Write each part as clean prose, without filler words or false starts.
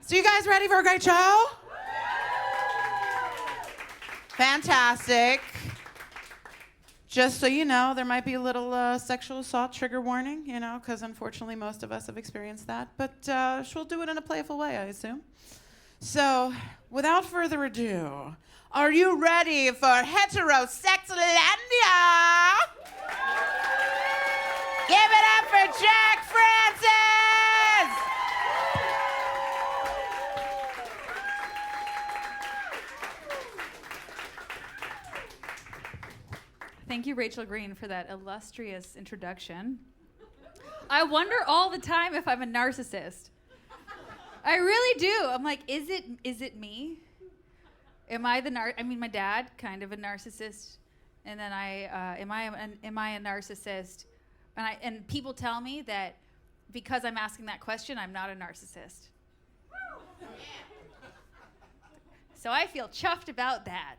So you guys ready for a great show? Fantastic. Just so you know, there might be a little sexual assault trigger warning, because unfortunately most of us have experienced that. But she'll do it in a playful way, I assume. So, without further ado, are you ready for Heterosexlandia? Give it up for Jacq Frances! Thank you, Rachel Green, for that illustrious introduction. I wonder all the time if I'm a narcissist. I really do. I'm like, is it me? Am I my dad, kind of a narcissist, and then am I a narcissist? And people tell me that because I'm asking that question, I'm not a narcissist. So I feel chuffed about that.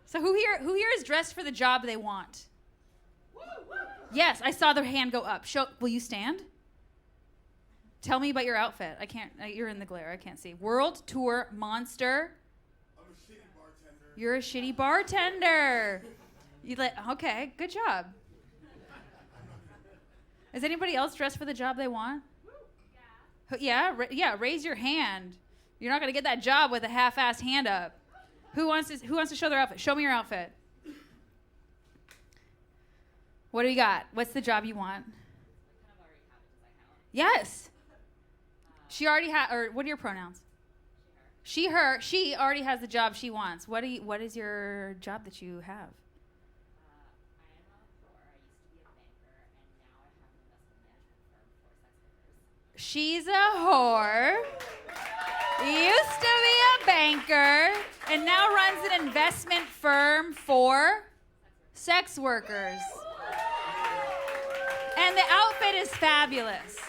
So who here is dressed for the job they want? Yes, I saw their hand go up. Will you stand? Tell me about your outfit. I can't. You're in the glare. I can't see. World Tour Monster. I'm a shitty bartender. You're a shitty bartender. Okay, good job. Is anybody else dressed for the job they want? Yeah. Yeah. Raise your hand. You're not gonna get that job with a half-assed hand up. Who wants to show their outfit? Show me your outfit. What do you got? What's the job you want? Yes. She already or what are your pronouns? She, her. She already has the job she wants. What is your job that you have? I am a whore. I used to be a banker, and now I have an investment firm for sex workers. She's a whore. Used to be a banker and now runs an investment firm for sex workers. And the outfit is fabulous.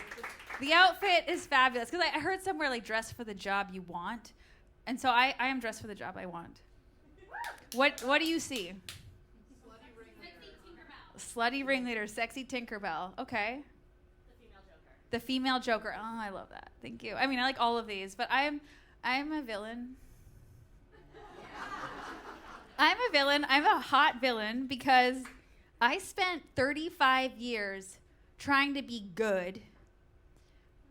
The outfit is fabulous. Because I heard somewhere like dress for the job you want. And so I am dressed for the job I want. What do you see? Slutty ringleader, sexy Tinkerbell. Okay. The female Joker. Oh, I love that. Thank you. I mean, I like all of these, but I'm a villain. I'm a villain. I'm a hot villain because I spent 35 years trying to be good.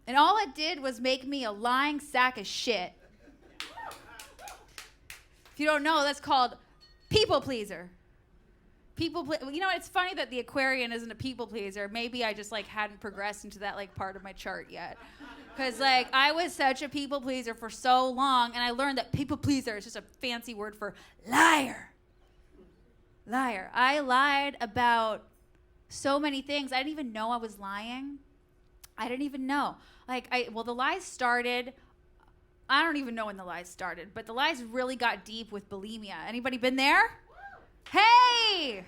And all it did was make me a lying sack of shit. If you don't know, that's called people pleaser. It's funny that the Aquarian isn't a people pleaser. Maybe I just hadn't progressed into that part of my chart yet. Because I was such a people pleaser for so long, and I learned that people pleaser is just a fancy word for liar. Liar. I lied about so many things. I didn't even know I was lying. I didn't even know. The lies started. I don't even know when the lies started, but the lies really got deep with bulimia. Anybody been there? Hey,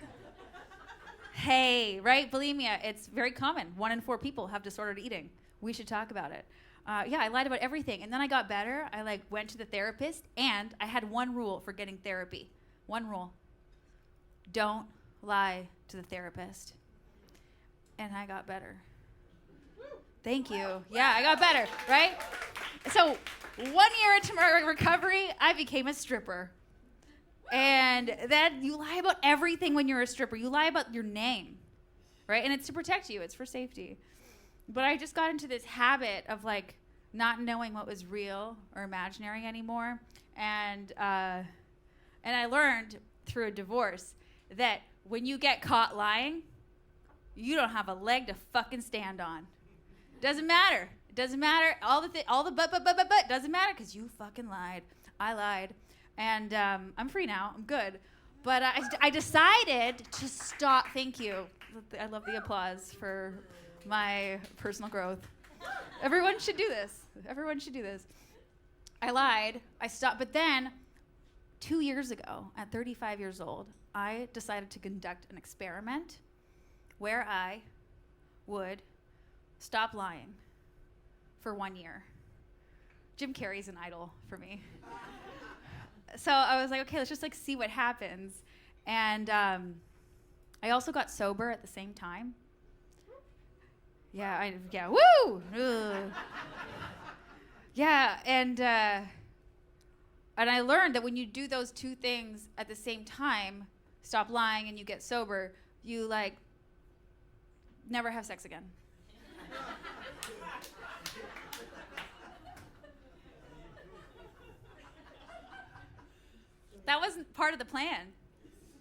right? Bulimia, it's very common. 1 in 4 people have disordered eating. We should talk about it. I lied about everything. And then I got better. I went to the therapist, and I had one rule for getting therapy. One rule. Don't lie to the therapist. And I got better. Thank you. Yeah, I got better, right? So 1 year into my recovery, I became a stripper. And then you lie about everything when you're a stripper. You lie about your name, right? And it's to protect you. It's for safety. But I just got into this habit of not knowing what was real or imaginary anymore. And I learned through a divorce that when you get caught lying, you don't have a leg to fucking stand on. Doesn't matter. It doesn't matter. All the but doesn't matter because you fucking lied. I lied. And I'm free now. I'm good. But I decided to stop. Thank you. I love the applause for my personal growth. Everyone should do this. Everyone should do this. I lied. I stopped. But then 2 years ago, at 35 years old, I decided to conduct an experiment where I would stop lying for 1 year. Jim Carrey's an idol for me. So I was like, okay, let's just see what happens. And I also got sober at the same time. Yeah, woo! Ugh. Yeah, and I learned that when you do those two things at the same time, stop lying and you get sober, you like never have sex again. That wasn't part of the plan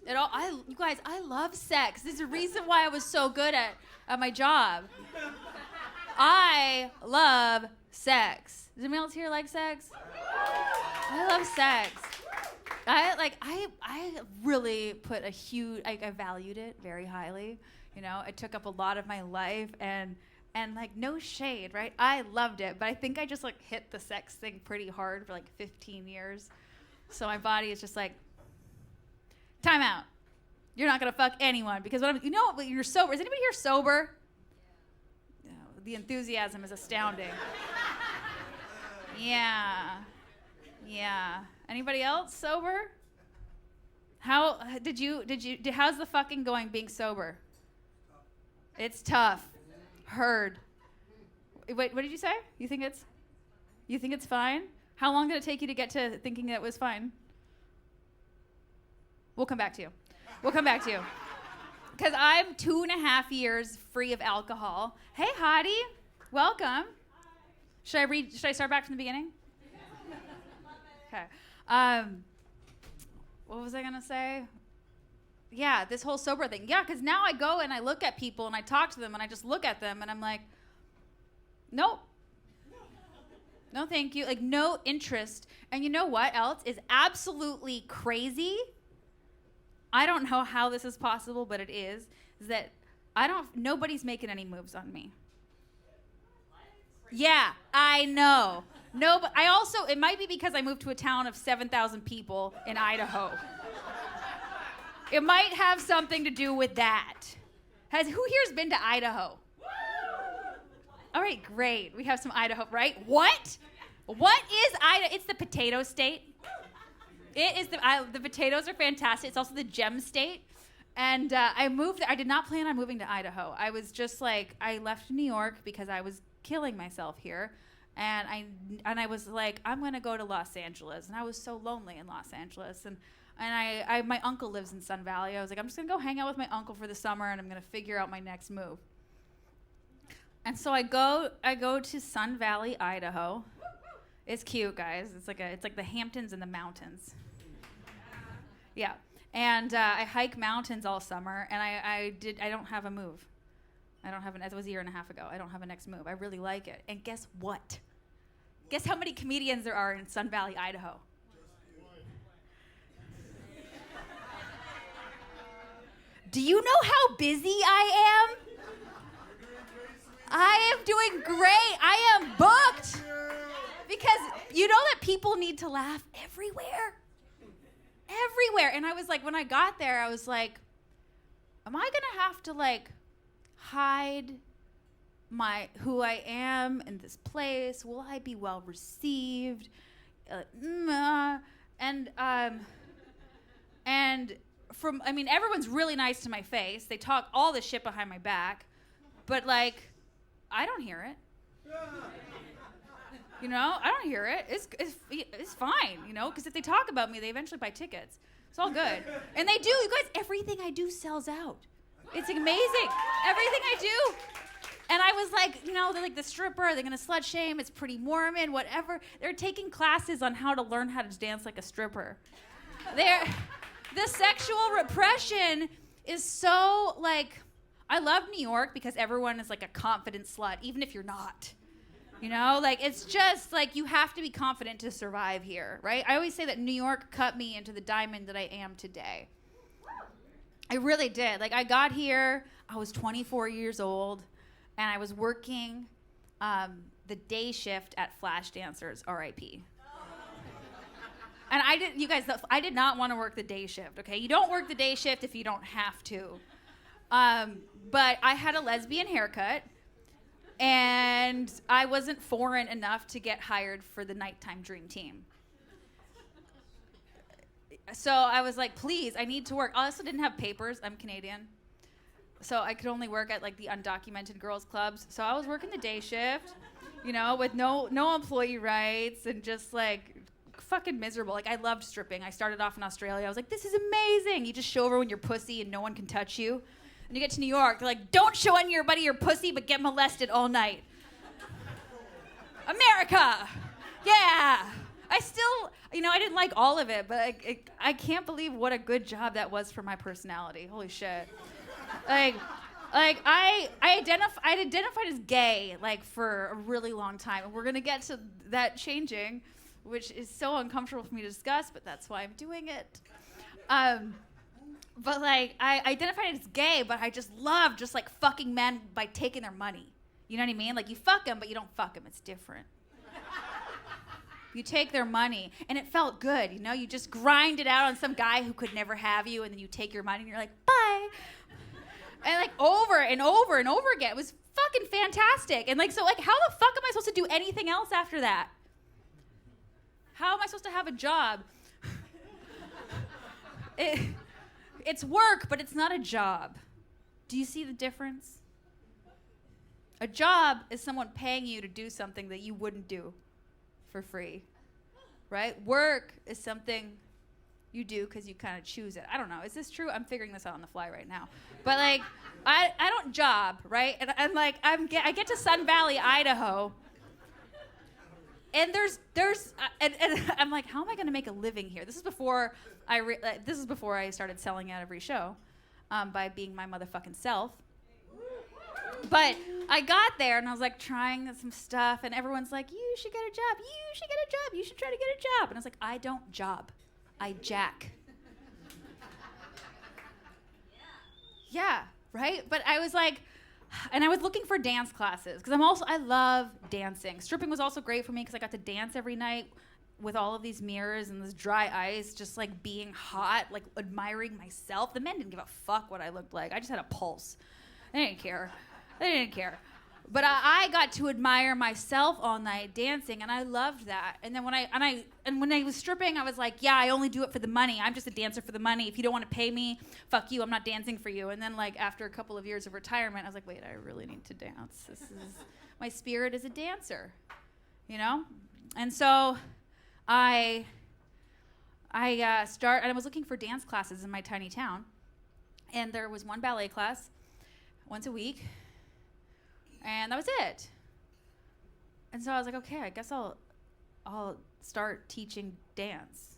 at all. You guys, I love sex. There's a reason why I was so good at my job. I love sex. Does anyone else here like sex? I love sex. I really put a huge, I valued it very highly. You know, it took up a lot of my life and like no shade, right? I loved it, but I think I just like hit the sex thing pretty hard for like 15 years. So my body is just like, time out. You're not gonna fuck anyone because when you're sober. Is anybody here sober? No, the enthusiasm is astounding. Yeah. Anybody else sober? How's the fucking going being sober? It's tough. Heard. Wait, what did you say? You think it's fine? How long did it take you to get to thinking that it was fine? We'll come back to you. Because I'm 2.5 years free of alcohol. Hey, hottie. Welcome. Should I start back from the beginning? Okay. What was I going to say? Yeah, this whole sober thing. Yeah, because now I go and I look at people and I talk to them and I just look at them and I'm like, nope. No, thank you. Like, no interest. And you know what else is absolutely crazy? I don't know how this is possible, but it is that nobody's making any moves on me. Yeah, I know. No, but it might be because I moved to a town of 7,000 people in Idaho. It might have something to do with that. Who here's been to Idaho? All right, great. We have some Idaho, right? What? What is Idaho? It's the potato state. It is the potatoes are fantastic. It's also the gem state. And I moved there. I did not plan on moving to Idaho. I was just like, I left New York because I was killing myself here. And I was like, I'm going to go to Los Angeles. And I was so lonely in Los Angeles. And my uncle lives in Sun Valley. I was like, I'm just going to go hang out with my uncle for the summer and I'm going to figure out my next move. And so I go to Sun Valley, Idaho. It's cute, guys. It's like the Hamptons in the mountains. Yeah. And I hike mountains all summer, and I don't have a move. That was a year and a half ago. I don't have a next move. I really like it. And guess what? Guess how many comedians there are in Sun Valley, Idaho? Do you know how busy I am? I am doing great. I am booked. Because you know that people need to laugh everywhere? Everywhere. And I was like, when I got there, I was like, am I going to have to like hide who I am in this place? Will I be well received? Everyone's really nice to my face. They talk all this shit behind my back, but like, I don't hear it. You know, I don't hear it. It's fine, you know, because if they talk about me, they eventually buy tickets. It's all good. And they do. You guys, everything I do sells out. It's amazing. Everything I do. And I was like, you know, they're like the stripper. They're going to slut shame. It's pretty Mormon, whatever. They're taking classes on how to learn how to dance like a stripper. The sexual repression is so, like, I love New York because everyone is like a confident slut, even if you're not. You know, like, it's just like you have to be confident to survive here, right? I always say that New York cut me into the diamond that I am today. I really did. Like, I got here, I was 24 years old, and I was working the day shift at Flash Dancers, R.I.P. And I did not want to work the day shift, okay? You don't work the day shift if you don't have to. But I had a lesbian haircut, and I wasn't foreign enough to get hired for the nighttime dream team. So I was like, please, I need to work. I also didn't have papers. I'm Canadian. So I could only work at like the undocumented girls clubs. So I was working the day shift. you know, with no employee rights and just like fucking miserable. Like I loved stripping. I started off in Australia. I was like, this is amazing. You just show everyone your pussy and no one can touch you. And you get to New York, they're like, don't show anybody your pussy but get molested all night. America. Yeah. I still, you know, I didn't like all of it, but I can't believe what a good job that was for my personality. Holy shit. Like I identified as gay like for a really long time, and we're gonna get to that changing, which is so uncomfortable for me to discuss, but that's why I'm doing it. But like I identified as gay, but I just love just like fucking men by taking their money. You know what I mean? Like you fuck them, but you don't fuck them. It's different. You take their money, and it felt good, you know? You just grind it out on some guy who could never have you, and then you take your money, and you're like, bye. And like over and over and over again. It was fucking fantastic. And like, so like, how the fuck am I supposed to do anything else after that? How am I supposed to have a job? It's work, but it's not a job. Do you see the difference? A job is someone paying you to do something that you wouldn't do for free, right? Work is something you do because you kind of choose it. I don't know. Is this true? I'm figuring this out on the fly right now. But like, I don't job, right? And like, I get to Sun Valley, Idaho, and and I'm like, how am I going to make a living here? This is before I started selling out every show, by being my motherfucking self. But I got there and I was like trying some stuff, and everyone's like, you should get a job. You should get a job. You should try to get a job. And I was like, I don't job. I jack. Yeah, right? But I was like, and I was looking for dance classes because I love dancing. Stripping was also great for me because I got to dance every night with all of these mirrors and this dry ice, just like being hot, like admiring myself. The men didn't give a fuck what I looked like. I just had a pulse. They didn't care. But I got to admire myself all night dancing, and I loved that. And then when I was stripping, I was like, yeah, I only do it for the money. I'm just a dancer for the money. If you don't want to pay me, fuck you. I'm not dancing for you. And then like after a couple of years of retirement, I was like, wait, I really need to dance. My spirit is a dancer, you know? And so I was looking for dance classes in my tiny town, and there was one ballet class once a week. And that was it. And so I was like, okay, I guess I'll start teaching dance.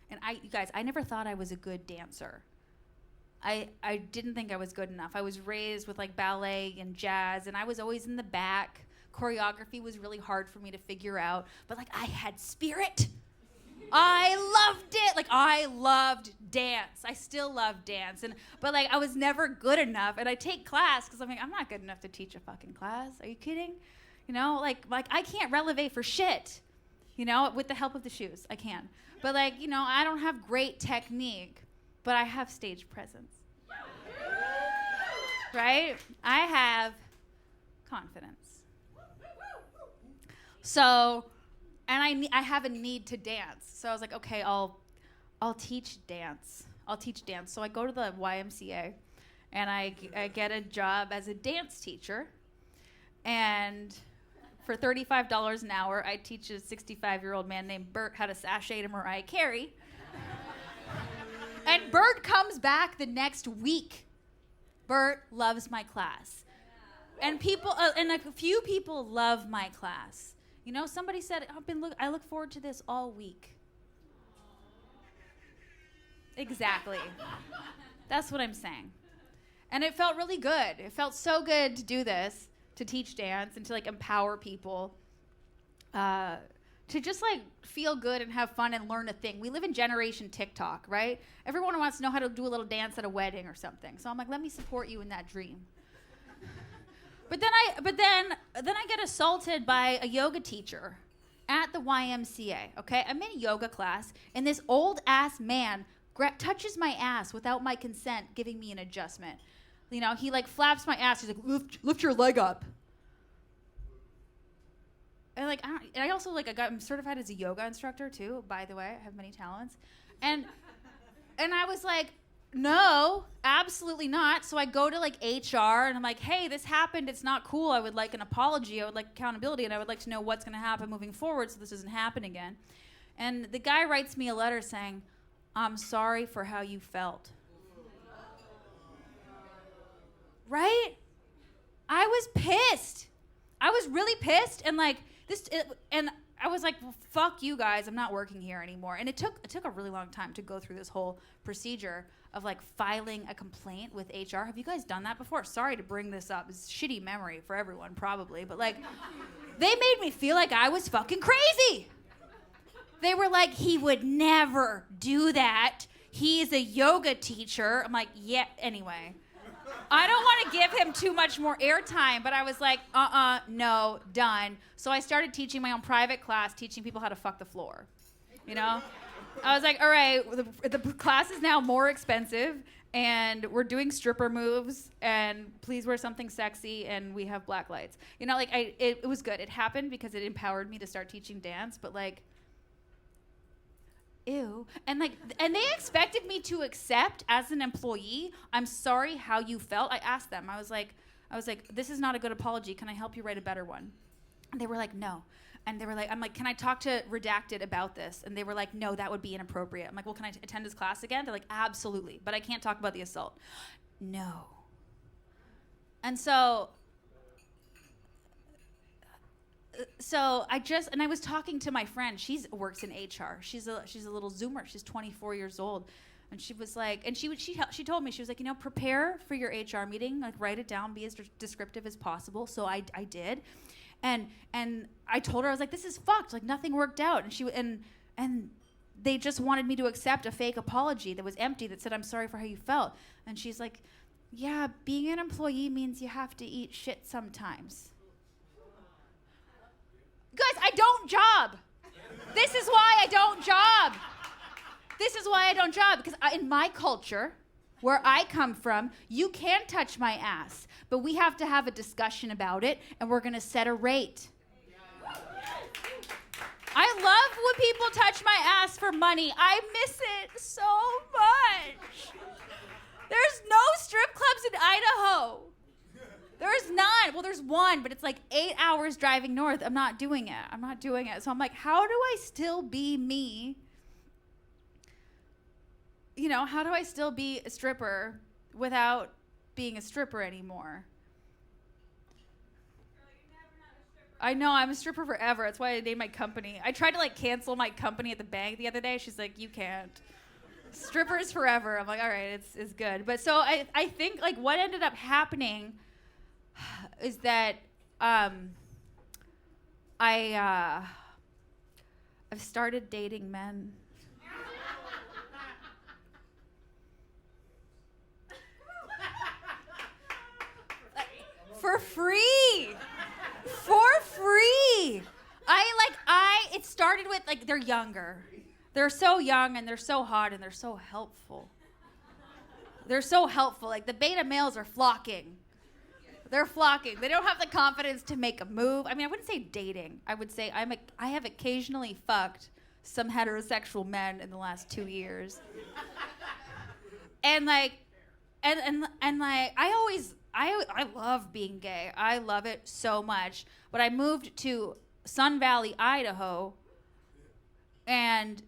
And you guys, I never thought I was a good dancer. I didn't think I was good enough. I was raised with like ballet and jazz, and I was always in the back. Choreography was really hard for me to figure out, but like I had spirit. I loved it. Like I loved dance. I still love dance. But like I was never good enough. And I take class because I'm like, I'm not good enough to teach a fucking class. Are you kidding? You know, like I can't releve for shit. You know, with the help of the shoes, I can. But like, you know, I don't have great technique, but I have stage presence. Right? I have confidence. So, and I have a need to dance. So I was like, okay, I'll teach dance. So I go to the YMCA, and I get a job as a dance teacher. And for $35 an hour, I teach a 65-year-old man named Bert how to sashay to Mariah Carey. And Bert comes back the next week. Bert loves my class. And a few people love my class. You know, somebody said, I look forward to this all week. Exactly. That's what I'm saying. And it felt really good. It felt so good to do this, to teach dance and to like empower people, to just like feel good and have fun and learn a thing. We live in Generation TikTok, right? Everyone wants to know how to do a little dance at a wedding or something. So I'm like, let me support you in that dream. But then I get assaulted by a yoga teacher at the YMCA, okay? I'm in a yoga class, and this old-ass man touches my ass without my consent, giving me an adjustment. You know, he, like, flaps my ass. He's like, lift your leg up. And, like, I also, like, I'm certified as a yoga instructor, too, by the way. I have many talents. And I was like, no, absolutely not. So I go to like HR and I'm like, hey, this happened. It's not cool. I would like an apology. I would like accountability, and I would like to know what's going to happen moving forward so this doesn't happen again. And the guy writes me a letter saying, I'm sorry for how you felt. Right? I was pissed. I was really pissed, and like and I was like, well, fuck you guys. I'm not working here anymore. And it took a really long time to go through this whole procedure of like filing a complaint with HR. Have you guys done that before? Sorry to bring this up. It's shitty memory for everyone probably, but like they made me feel like I was fucking crazy. They were like, he would never do that. He's a yoga teacher. I'm like, yeah, anyway. I don't want to give him too much more airtime, but I was like, no, done. So I started teaching my own private class, teaching people how to fuck the floor. You know? I was like, all right, the class is now more expensive, and we're doing stripper moves, and please wear something sexy, and we have black lights. You know, like, it was good. It happened because it empowered me to start teaching dance, but like, ew. And they expected me to accept as an employee, I'm sorry how you felt. I asked them. I was like, this is not a good apology. Can I help you write a better one? And they were like, no. And they were like, I'm like, can I talk to Redacted about this? And they were like, no, that would be inappropriate. I'm like, well, can I attend his class again? They're like, absolutely. But I can't talk about the assault. No. And so I was talking to my friend. She works in HR. She's a little Zoomer. She's 24 years old, and she was like, and she told me, she was like, you know, prepare for your HR meeting, like write it down, be as descriptive as possible. So I did, and I told her, I was like, this is fucked. Like nothing worked out, and they just wanted me to accept a fake apology that was empty that said, I'm sorry for how you felt. And she's like, yeah, being an employee means you have to eat shit sometimes. Guys, I don't job. This is why I don't job. This is why I don't job. Because in my culture, where I come from, you can touch my ass. But we have to have a discussion about it, and we're going to set a rate. I love when people touch my ass for money. I miss it so much. There's no strip clubs in Idaho. There's none. Well, there's one, but it's like 8 hours driving north. I'm not doing it. So I'm like, how do I still be me? You know, how do I still be a stripper without being a stripper anymore? I know, I'm a stripper forever. That's why I named my company. I tried to like cancel my company at the bank the other day. She's like, you can't. Strippers forever. I'm like, all right, it's good. But so I think like what ended up happening is that I've started dating men. For free. It started with like they're younger. They're so young and they're so hot and they're so helpful. Like the beta males are flocking. They're flocking. They don't have the confidence to make a move. I mean, I wouldn't say dating. I would say I have occasionally fucked some heterosexual men in the last 2 years. And like, I love being gay. I love it so much. But I moved to Sun Valley, Idaho, and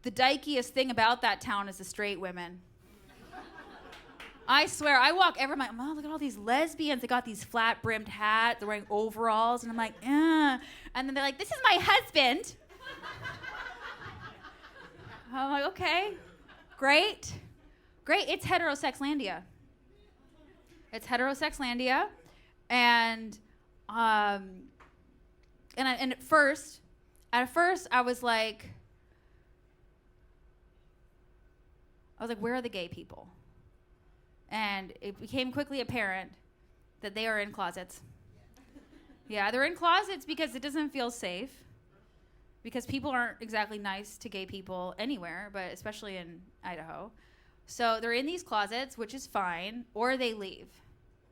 the dykiest thing about that town is the straight women. I swear, I walk everywhere, I'm like, oh, look at all these lesbians. They got these flat-brimmed hats. They're wearing overalls. And I'm like, eh. And then they're like, this is my husband. I'm like, okay, great. It's Heterosexlandia. It's Heterosexlandia. And at first, I was like, where are the gay people? And it became quickly apparent that they are in closets. Yeah, they're in closets because it doesn't feel safe. Because people aren't exactly nice to gay people anywhere, but especially in Idaho. So they're in these closets, which is fine, or they leave.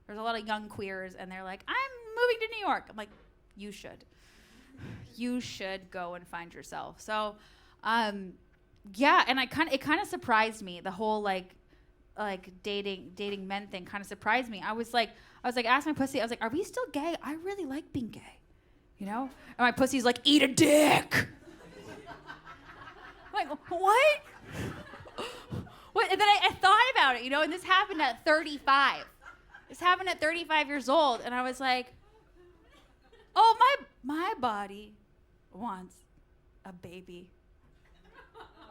There's a lot of young queers, and they're like, I'm moving to New York. I'm like, you should. You should go and find yourself. So yeah, and it kind of surprised me. The whole like dating men thing kind of surprised me. I was like, ask my pussy. I was like, are we still gay? I really like being gay, you know? And my pussy's like, eat a dick. I'm like, what? What? And then I thought about it, you know, and this happened at 35. This happened at 35 years old, and I was like, oh, my body wants a baby.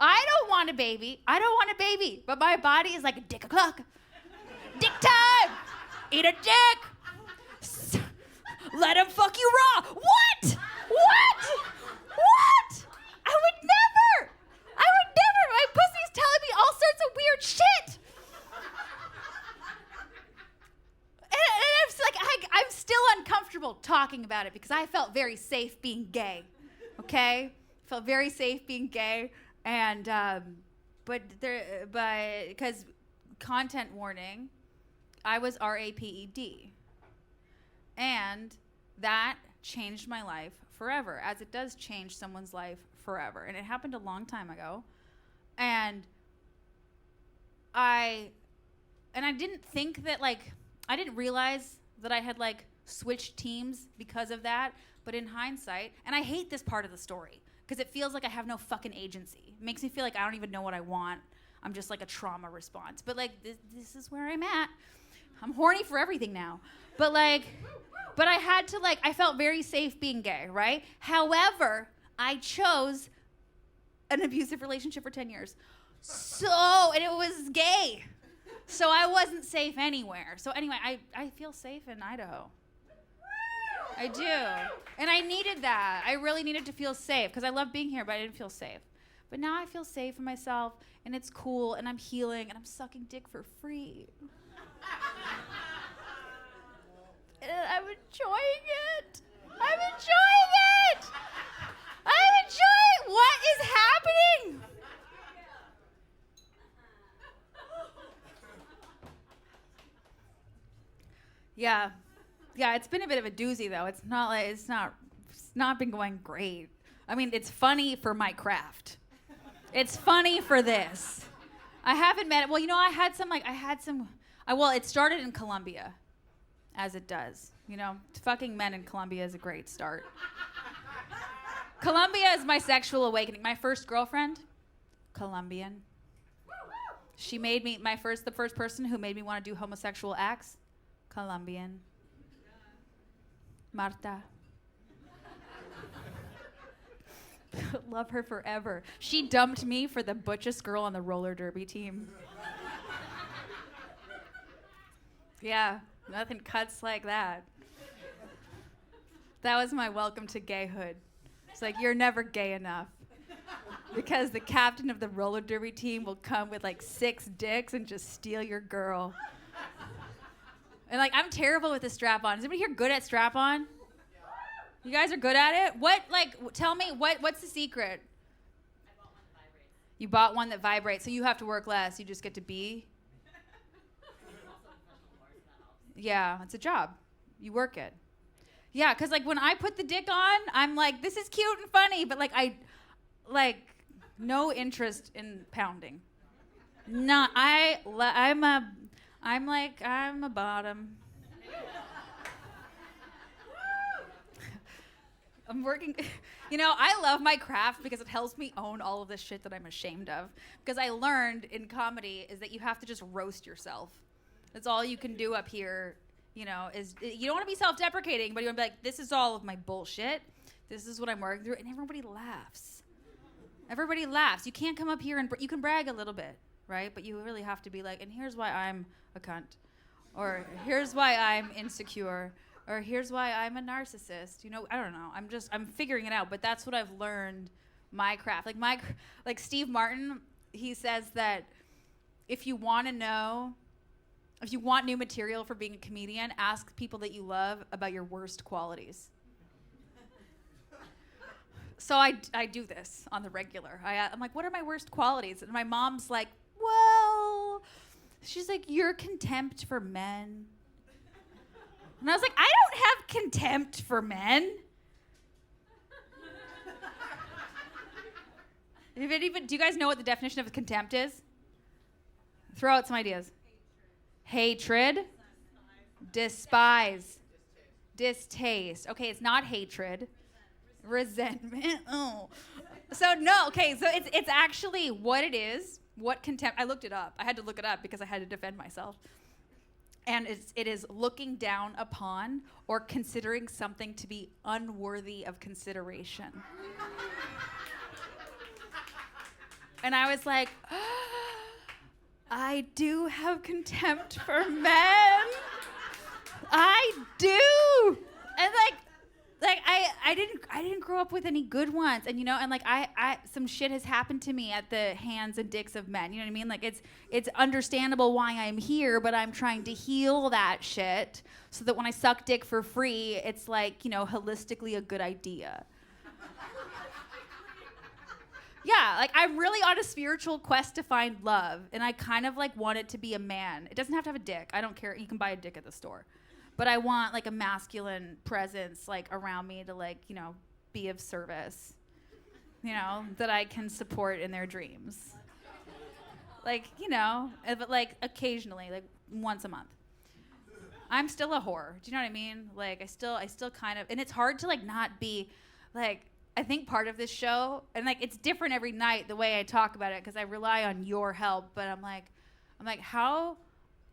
I don't want a baby. But my body is like a dick o'clock. Dick time. Eat a dick. Let him fuck you raw. What? I would never. My pussy's telling me all sorts of weird shit. And I'm like, I'm still uncomfortable talking about it because I felt very safe being gay. Okay? Felt very safe being gay. And, but because content warning, I was RAPED. And that changed my life forever, as it does change someone's life forever. And it happened a long time ago. And I didn't think that, like, I didn't realize that I had, like, switched teams because of that. But in hindsight, and I hate this part of the story, because it feels like I have no fucking agency. It makes me feel like I don't even know what I want. I'm just like a trauma response. But like, this is where I'm at. I'm horny for everything now. But I had to, like, I felt very safe being gay, right? However, I chose an abusive relationship for 10 years. And it was gay. So I wasn't safe anywhere. So anyway, I feel safe in Idaho. I do. And I needed that. I really needed to feel safe because I love being here, but I didn't feel safe. But now I feel safe in myself, and it's cool, and I'm healing, and I'm sucking dick for free. And I'm enjoying it. What is happening? Yeah. Yeah, it's been a bit of a doozy though. It's not been going great. I mean, it's funny for my craft. It's funny for this. I haven't met it. Well, you know, it started in Colombia, as it does. You know, fucking men in Colombia is a great start. Colombia is my sexual awakening. My first girlfriend, Colombian. She made me the first person who made me want to do homosexual acts, Colombian. Marta. Love her forever. She dumped me for the butchest girl on the roller derby team. Yeah, nothing cuts like that. That was my welcome to gayhood. It's like, you're never gay enough. Because the captain of the roller derby team will come with like 6 dicks and just steal your girl. And like, I'm terrible with the strap-on. Is anybody here good at strap-on? You guys are good at it? What, like, tell me, what's the secret? I bought one that vibrates. You bought one that vibrates, so you have to work less. You just get to be? Yeah, it's a job. You work it. Yeah, because like when I put the dick on, I'm like, this is cute and funny, but like no interest in pounding. I'm a bottom. I'm working, you know, I love my craft because it helps me own all of this shit that I'm ashamed of. Because I learned in comedy is that you have to just roast yourself. That's all you can do up here, you know, is you don't want to be self-deprecating, but you want to be like, this is all of my bullshit. This is what I'm working through. And everybody laughs. Everybody laughs. You can't come up here and, you can brag a little bit, right? But you really have to be like, and here's why I'm a cunt. Or here's why I'm insecure. Or here's why I'm a narcissist. You know, I don't know. I'm figuring it out. But that's what I've learned, my craft. Like Steve Martin, he says that if you want new material for being a comedian, ask people that you love about your worst qualities. So I do this on the regular. I'm like, what are my worst qualities? And my mom's like, well, she's like, you're contempt for men. And I was like, I don't have contempt for men. Do you guys know what the definition of contempt is? Throw out some ideas. Hatred. Despise. Distaste. Okay, it's not hatred. Resentment. Oh. So no, okay, so it's actually what it is. What contempt. I looked it up. I had to look it up because I had to defend myself. And it is looking down upon or considering something to be unworthy of consideration. And I was like, I do have contempt for men. I do. And I didn't grow up with any good ones. And I some shit has happened to me at the hands and dicks of men. You know what I mean? Like it's understandable why I'm here, but I'm trying to heal that shit so that when I suck dick for free, it's like, holistically a good idea. Yeah, like I'm really on a spiritual quest to find love, and I kind of like want it to be a man. It doesn't have to have a dick. I don't care. You can buy a dick at the store. But I want like a masculine presence like around me to like, be of service. That I can support in their dreams. Like, but like occasionally, like once a month. I'm still a whore. Do you know what I mean? Like I still kind of, and it's hard to like not be like, I think part of this show, and like it's different every night the way I talk about it because I rely on your help, but I'm like, how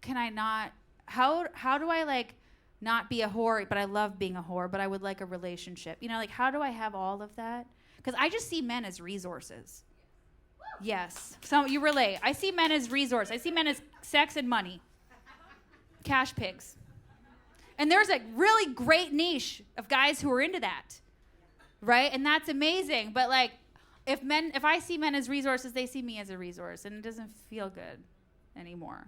can I not, how do I like not be a whore, but I love being a whore, but I would like a relationship. Like how do I have all of that? Because I just see men as resources. Yes. So you relate. I see men as resource. I see men as sex and money. Cash pigs. And there's a really great niche of guys who are into that. Right? And that's amazing. But like if I see men as resources, they see me as a resource, and it doesn't feel good anymore.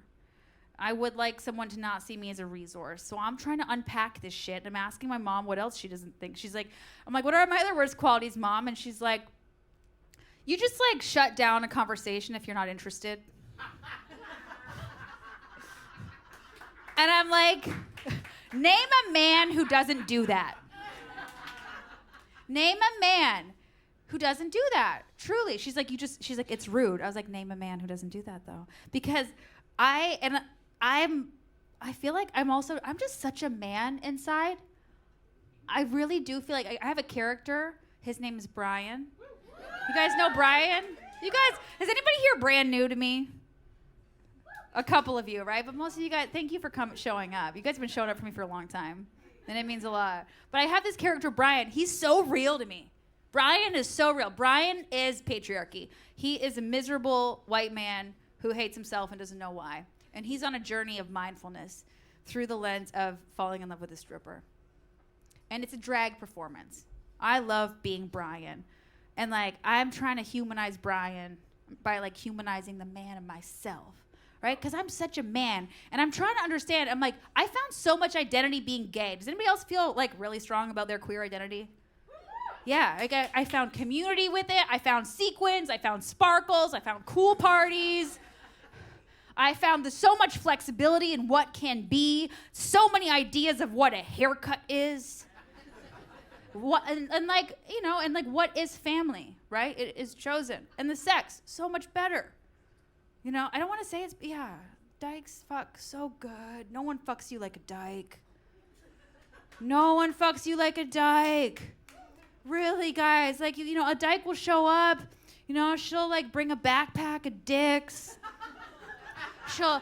I would like someone to not see me as a resource. So I'm trying to unpack this shit. I'm asking my mom what else she doesn't think. She's like, I'm like, what are my other worst qualities, Mom? And she's like, you just like shut down a conversation if you're not interested. And I'm like, name a man who doesn't do that. Name a man who doesn't do that. Truly. She's like, it's rude. I was like, name a man who doesn't do that though. Because I feel like I'm just such a man inside. I really do feel like I have a character. His name is Brian. You guys know Brian? You guys, is anybody here brand new to me? A couple of you, right? But most of you guys, thank you for showing up. You guys have been showing up for me for a long time. And it means a lot. But I have this character, Brian. He's so real to me. Brian is so real. Brian is patriarchy. He is a miserable white man who hates himself and doesn't know why. And he's on a journey of mindfulness through the lens of falling in love with a stripper. And it's a drag performance. I love being Brian. And like, I'm trying to humanize Brian by like humanizing the man in myself. Right? Because I'm such a man. And I'm trying to understand. I'm like, I found so much identity being gay. Does anybody else feel like really strong about their queer identity? Yeah. Like I found community with it. I found sequins. I found sparkles. I found cool parties. I found so much flexibility in what can be. So many ideas of what a haircut is. And what is family, right? It is chosen. And the sex, so much better. I don't want to say it's, dykes fuck so good. No one fucks you like a dyke. No one fucks you like a dyke. Really, guys. Like, a dyke will show up. She'll, like, bring a backpack of dicks. She'll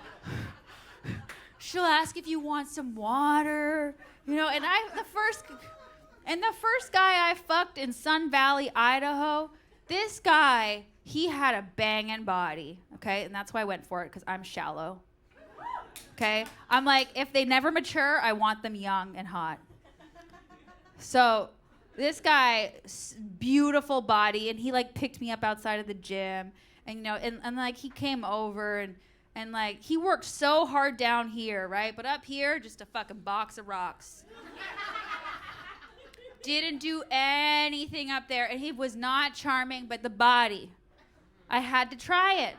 ask if you want some water. And the first guy I fucked in Sun Valley, Idaho, this guy, he had a banging body, okay? And that's why I went for it, because I'm shallow, okay? I'm like, if they never mature, I want them young and hot. So this guy, beautiful body, and he, like, picked me up outside of the gym. And, and like, he came over, and like, he worked so hard down here, right? But up here, just a fucking box of rocks. Didn't do anything up there, and he was not charming, but the body. I had to try it,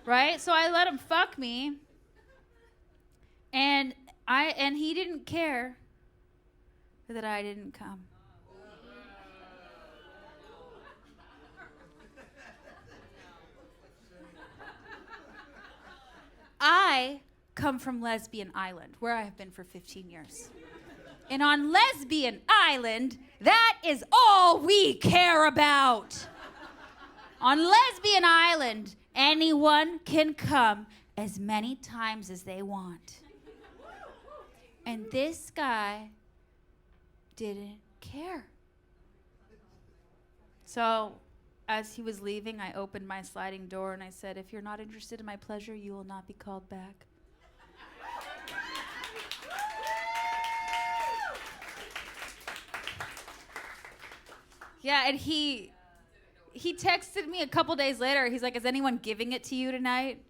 right? So I let him fuck me, and he didn't care that I didn't come. come from Lesbian Island, where I have been for 15 years. And on Lesbian Island, that is all we care about. On Lesbian Island, anyone can come as many times as they want. And this guy didn't care. So, as he was leaving, I opened my sliding door and I said, "If you're not interested in my pleasure, you will not be called back." Yeah, and he texted me a couple days later. He's like, "Is anyone giving it to you tonight?"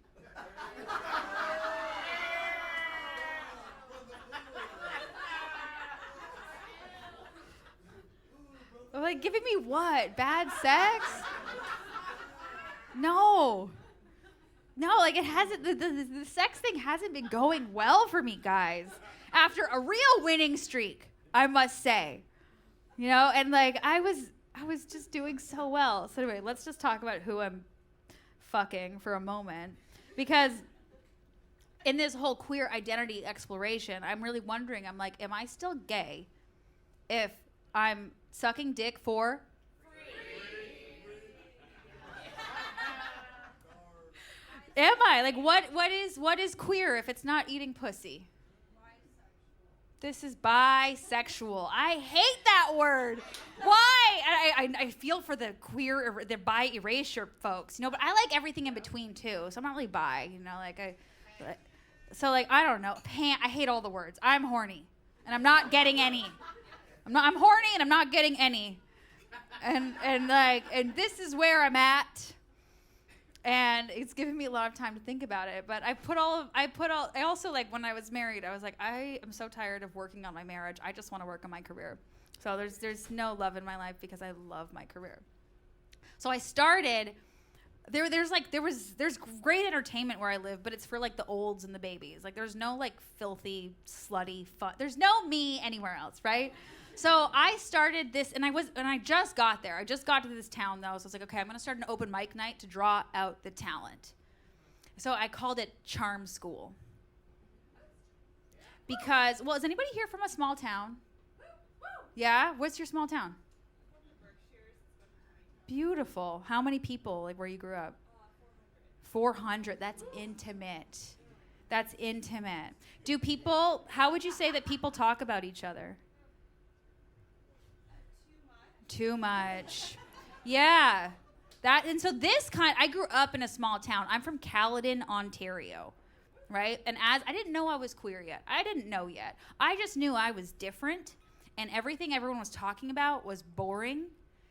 I'm like, giving me what? Bad sex? No. No, like it hasn't, the sex thing hasn't been going well for me, guys. After a real winning streak, I must say. You know, and like I was just doing so well. So anyway, let's just talk about who I'm fucking for a moment. Because in this whole queer identity exploration, I'm really wondering, I'm like, am I still gay if I'm sucking dick for am I? Like what is queer if it's not eating pussy? This is bisexual. I hate that word. Why? I feel for the queer, the bi erasure folks, you know, but I like everything in between too. So I'm not really bi, you know, like I don't know. I hate all the words. I'm horny and I'm not getting any. I'm horny and I'm not getting any. And this is where I'm at. And it's given me a lot of time to think about it. But I also, like, when I was married, I was like, I am so tired of working on my marriage. I just want to work on my career. So there's no love in my life because I love my career. So I started, there's great entertainment where I live, but it's for like the olds and the babies. Like there's no like filthy, slutty fun. There's no me anywhere else, right? So I started this, and I just got there. I just got to this town, though, so I was like, okay, I'm going to start an open mic night to draw out the talent. So I called it Charm School. Because, well, is anybody here from a small town? Yeah? What's your small town? Beautiful. How many people, like, where you grew up? 400. That's intimate. That's intimate. How would you say that people talk about each other? Too much. Yeah. And so I grew up in a small town. I'm from Caledon, Ontario, right? And I didn't know I was queer yet. I didn't know yet. I just knew I was different, and everything everyone was talking about was boring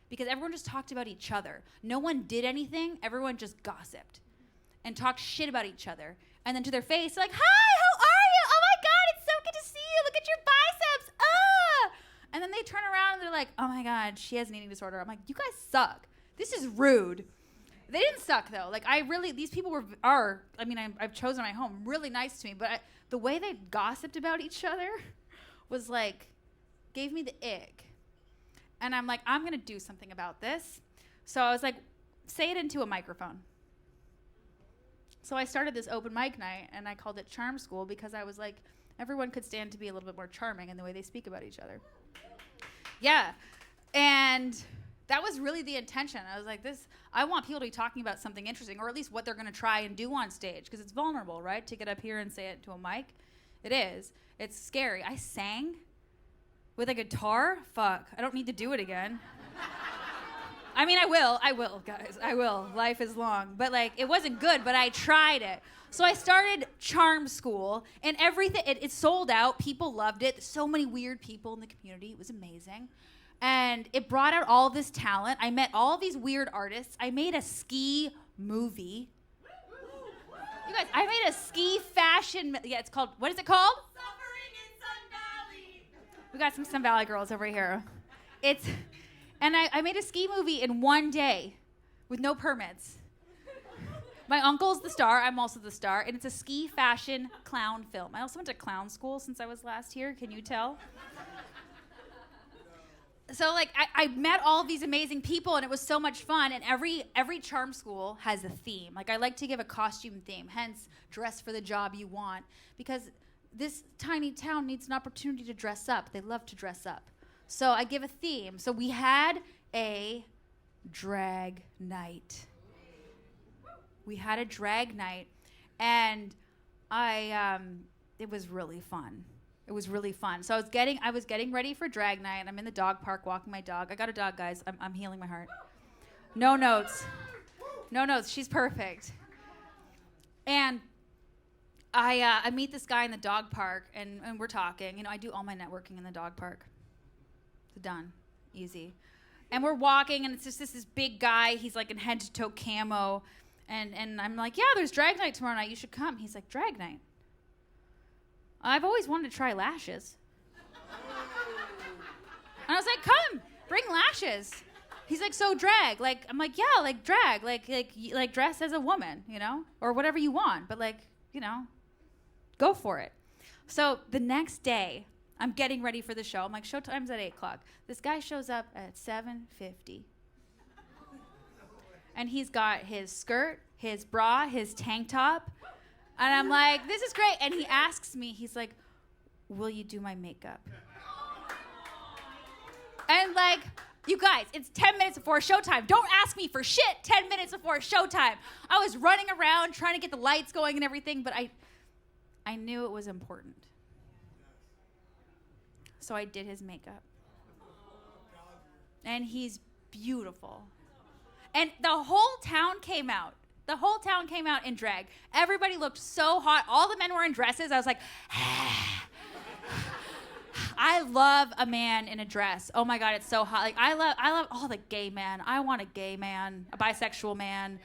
because everyone just talked about each other. No one did anything. Everyone just gossiped and talked shit about each other. And then to their face, like, "Hi, how are you? Oh my God, it's so good to see you. Look at your biceps. Ah!" And then they turn around and they're like, "Oh my God, she has an eating disorder." I'm like, "You guys suck. This is rude." They didn't suck though. Like these people I've chosen my home, really nice to me, but the way they gossiped about each other was like, gave me the ick. And I'm like, I'm gonna do something about this. So I was like, say it into a microphone. So I started this open mic night and I called it Charm School because I was like, everyone could stand to be a little bit more charming in the way they speak about each other. Yeah, and that was really the intention. I was like, I want people to be talking about something interesting, or at least what they're going to try and do on stage, because it's vulnerable, right? To get up here and say it to a mic. It is. It's scary. I sang with a guitar. Fuck, I don't need to do it again. I mean, I will, guys. I will. Life is long. But, like, it wasn't good, but I tried it. So I started Charm School, and everything, it sold out. People loved it. So many weird people in the community. It was amazing. And it brought out all this talent. I met all these weird artists. I made a ski movie. You guys, I made a ski fashion, it's called, what is it called? Suffering in Sun Valley. We got some Sun Valley girls over here. And I made a ski movie in one day with no permits. My uncle's the star. I'm also the star. And it's a ski fashion clown film. I also went to clown school since I was last here. Can you tell? so like I met all of these amazing people, and it was so much fun. And every charm school has a theme. Like I like to give a costume theme, hence dress for the job you want, because this tiny town needs an opportunity to dress up. They love to dress up. So I give a theme. So we had a drag night. We had a drag night, and it was really fun. It was really fun. So I was getting ready for drag night. I'm in the dog park walking my dog. I got a dog, guys. I'm healing my heart. No notes. No notes. She's perfect. And I meet this guy in the dog park, and we're talking. You know, I do all my networking in the dog park. It's done. Easy. And we're walking, and it's just this big guy. He's like in head-to-toe camo. And I'm like, yeah, there's drag night tomorrow night. You should come. He's like, drag night? I've always wanted to try lashes. And I was like, come, bring lashes. He's like, so drag. Like, I'm like, yeah, like drag. Like dress as a woman, you know? Or whatever you want. But like, you know, go for it. So the next day, I'm getting ready for the show. I'm like, showtime's at 8 o'clock. This guy shows up at 7:50. And he's got his skirt, his bra, his tank top. And I'm like, this is great. And he asks me, he's like, will you do my makeup? And like, you guys, it's 10 minutes before showtime. Don't ask me for shit 10 minutes before showtime. I was running around trying to get the lights going and everything, but I knew it was important. So I did his makeup. And he's beautiful. And the whole town came out. The whole town came out in drag. Everybody looked so hot. All the men were in dresses. I was like, I love a man in a dress. Oh my God, it's so hot. Like I love all the gay men. I want a gay man, a bisexual man.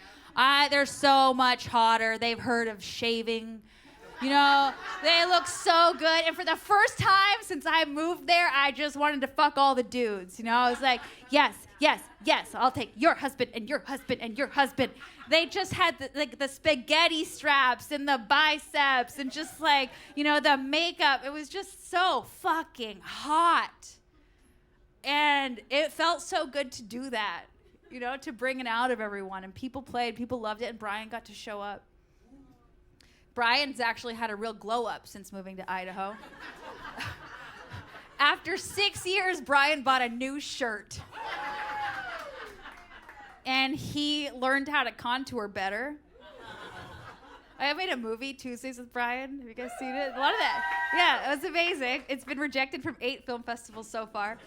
They're so much hotter. They've heard of shaving. You know, they look so good. And for the first time since I moved there, I just wanted to fuck all the dudes. You know, I was like, yes, yes, yes, I'll take your husband and your husband and your husband. They just had the spaghetti straps and the biceps and just like, you know, the makeup. It was just so fucking hot. And it felt so good to do that, you know, to bring it out of everyone. And people played, people loved it, and Brian got to show up. Brian's actually had a real glow up since moving to Idaho. After 6 years, Brian bought a new shirt. And he learned how to contour better. I made a movie, Tuesdays with Brian. Have you guys seen it? A lot of that. Yeah, it was amazing. It's been rejected from 8 film festivals so far.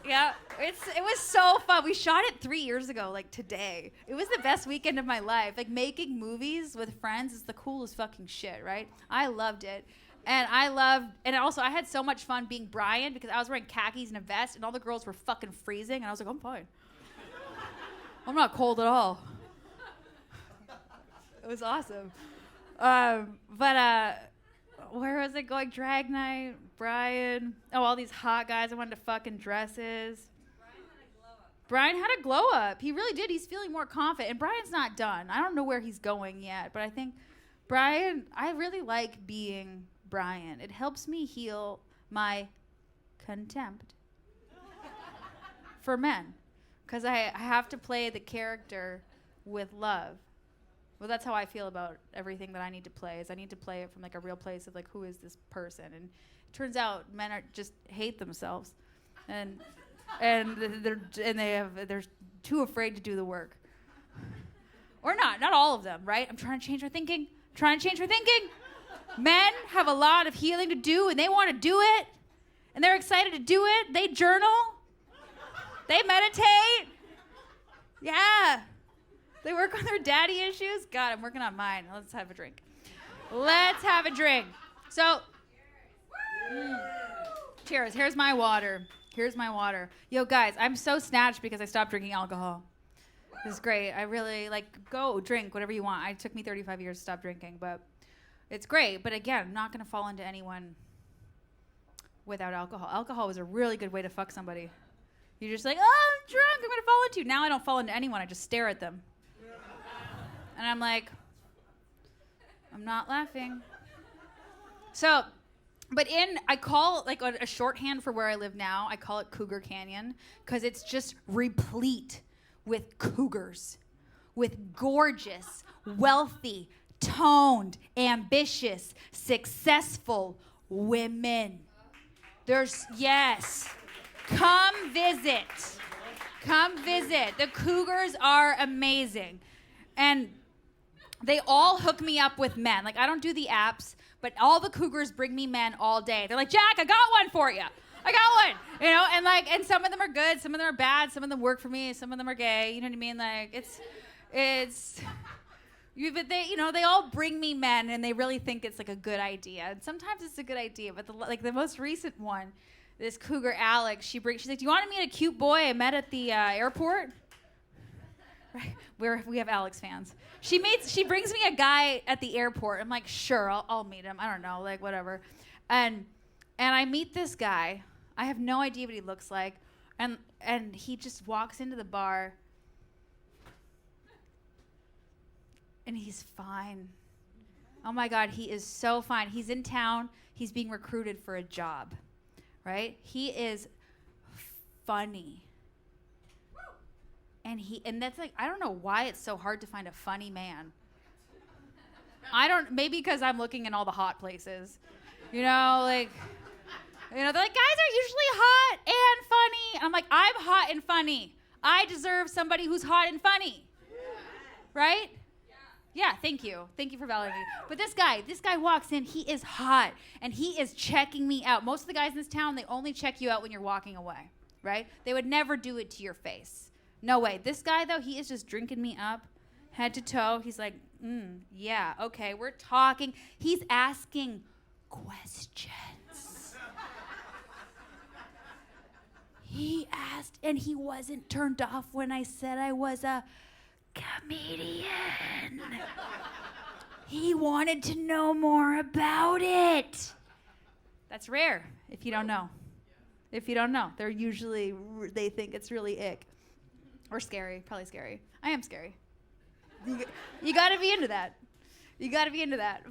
Yeah, it was so fun. We shot it 3 years ago, like today. It was the best weekend of my life. Like making movies with friends is the coolest fucking shit, right? I loved it. And also I had so much fun being Brian because I was wearing khakis and a vest and all the girls were fucking freezing and I was like, I'm fine. I'm not cold at all. It was awesome. Where was it going? Drag night, Brian. Oh, all these hot guys I wanted to fuck in dresses. Brian had a glow up. He really did. He's feeling more confident. And Brian's not done. I don't know where he's going yet, but I think Brian, I really like being Brian. It helps me heal my contempt for men. Because I have to play the character with love. Well, that's how I feel about everything that I need to play. Is I need to play it from like a real place of like, who is this person? And it turns out men are just hate themselves, and they're too afraid to do the work. Or not all of them, right? I'm trying to change our thinking. Men have a lot of healing to do, and they want to do it, and they're excited to do it. They journal, they meditate. Yeah. They work on their daddy issues? God, I'm working on mine. Let's have a drink. So, cheers. Here's my water. Yo, guys, I'm so snatched because I stopped drinking alcohol. This is great. I really, go drink whatever you want. It took me 35 years to stop drinking, but it's great. But again, I'm not going to fall into anyone without alcohol. Alcohol was a really good way to fuck somebody. You're just like, oh, I'm drunk. I'm going to fall into you. Now I don't fall into anyone. I just stare at them. And I'm like, I'm not laughing. So But I call like a shorthand for where I live now, I call it Cougar Canyon because it's just replete with cougars, with gorgeous, wealthy, toned, ambitious, successful women. Yes. Come visit. Come visit. The cougars are amazing. And they all hook me up with men. Like, I don't do the apps, but all the cougars bring me men all day. They're like, Jacq, I got one for you. I got one. And some of them are good, some of them are bad, some of them work for me, some of them are gay. You know what I mean? Like, but they all bring me men, and they really think it's like a good idea. And sometimes it's a good idea, but the most recent one, this cougar Alex, she's like, do you want to meet a cute boy I met at the airport? Right, we have Alex fans. She brings me a guy at the airport. I'm like, sure, I'll meet him. I don't know, like whatever. And I meet this guy. I have no idea what he looks like, and he just walks into the bar. And he's fine. Oh my God, he is so fine. He's in town. He's being recruited for a job, right? He is funny. And that's like, I don't know why it's so hard to find a funny man. Maybe because I'm looking in all the hot places. They're like, guys are usually hot and funny. And I'm like, I'm hot and funny. I deserve somebody who's hot and funny. Right? Yeah, thank you. Thank you for validating me. But this guy walks in, he is hot, and he is checking me out. Most of the guys in this town, they only check you out when you're walking away, right? They would never do it to your face. No way. This guy, though, he is just drinking me up, head to toe. He's like, yeah, okay, we're talking. He's asking questions. He asked, and he wasn't turned off when I said I was a comedian. He wanted to know more about it. That's rare if you don't know. If you don't know, they think it's really ick or scary, probably scary. I am scary. You got to be into that.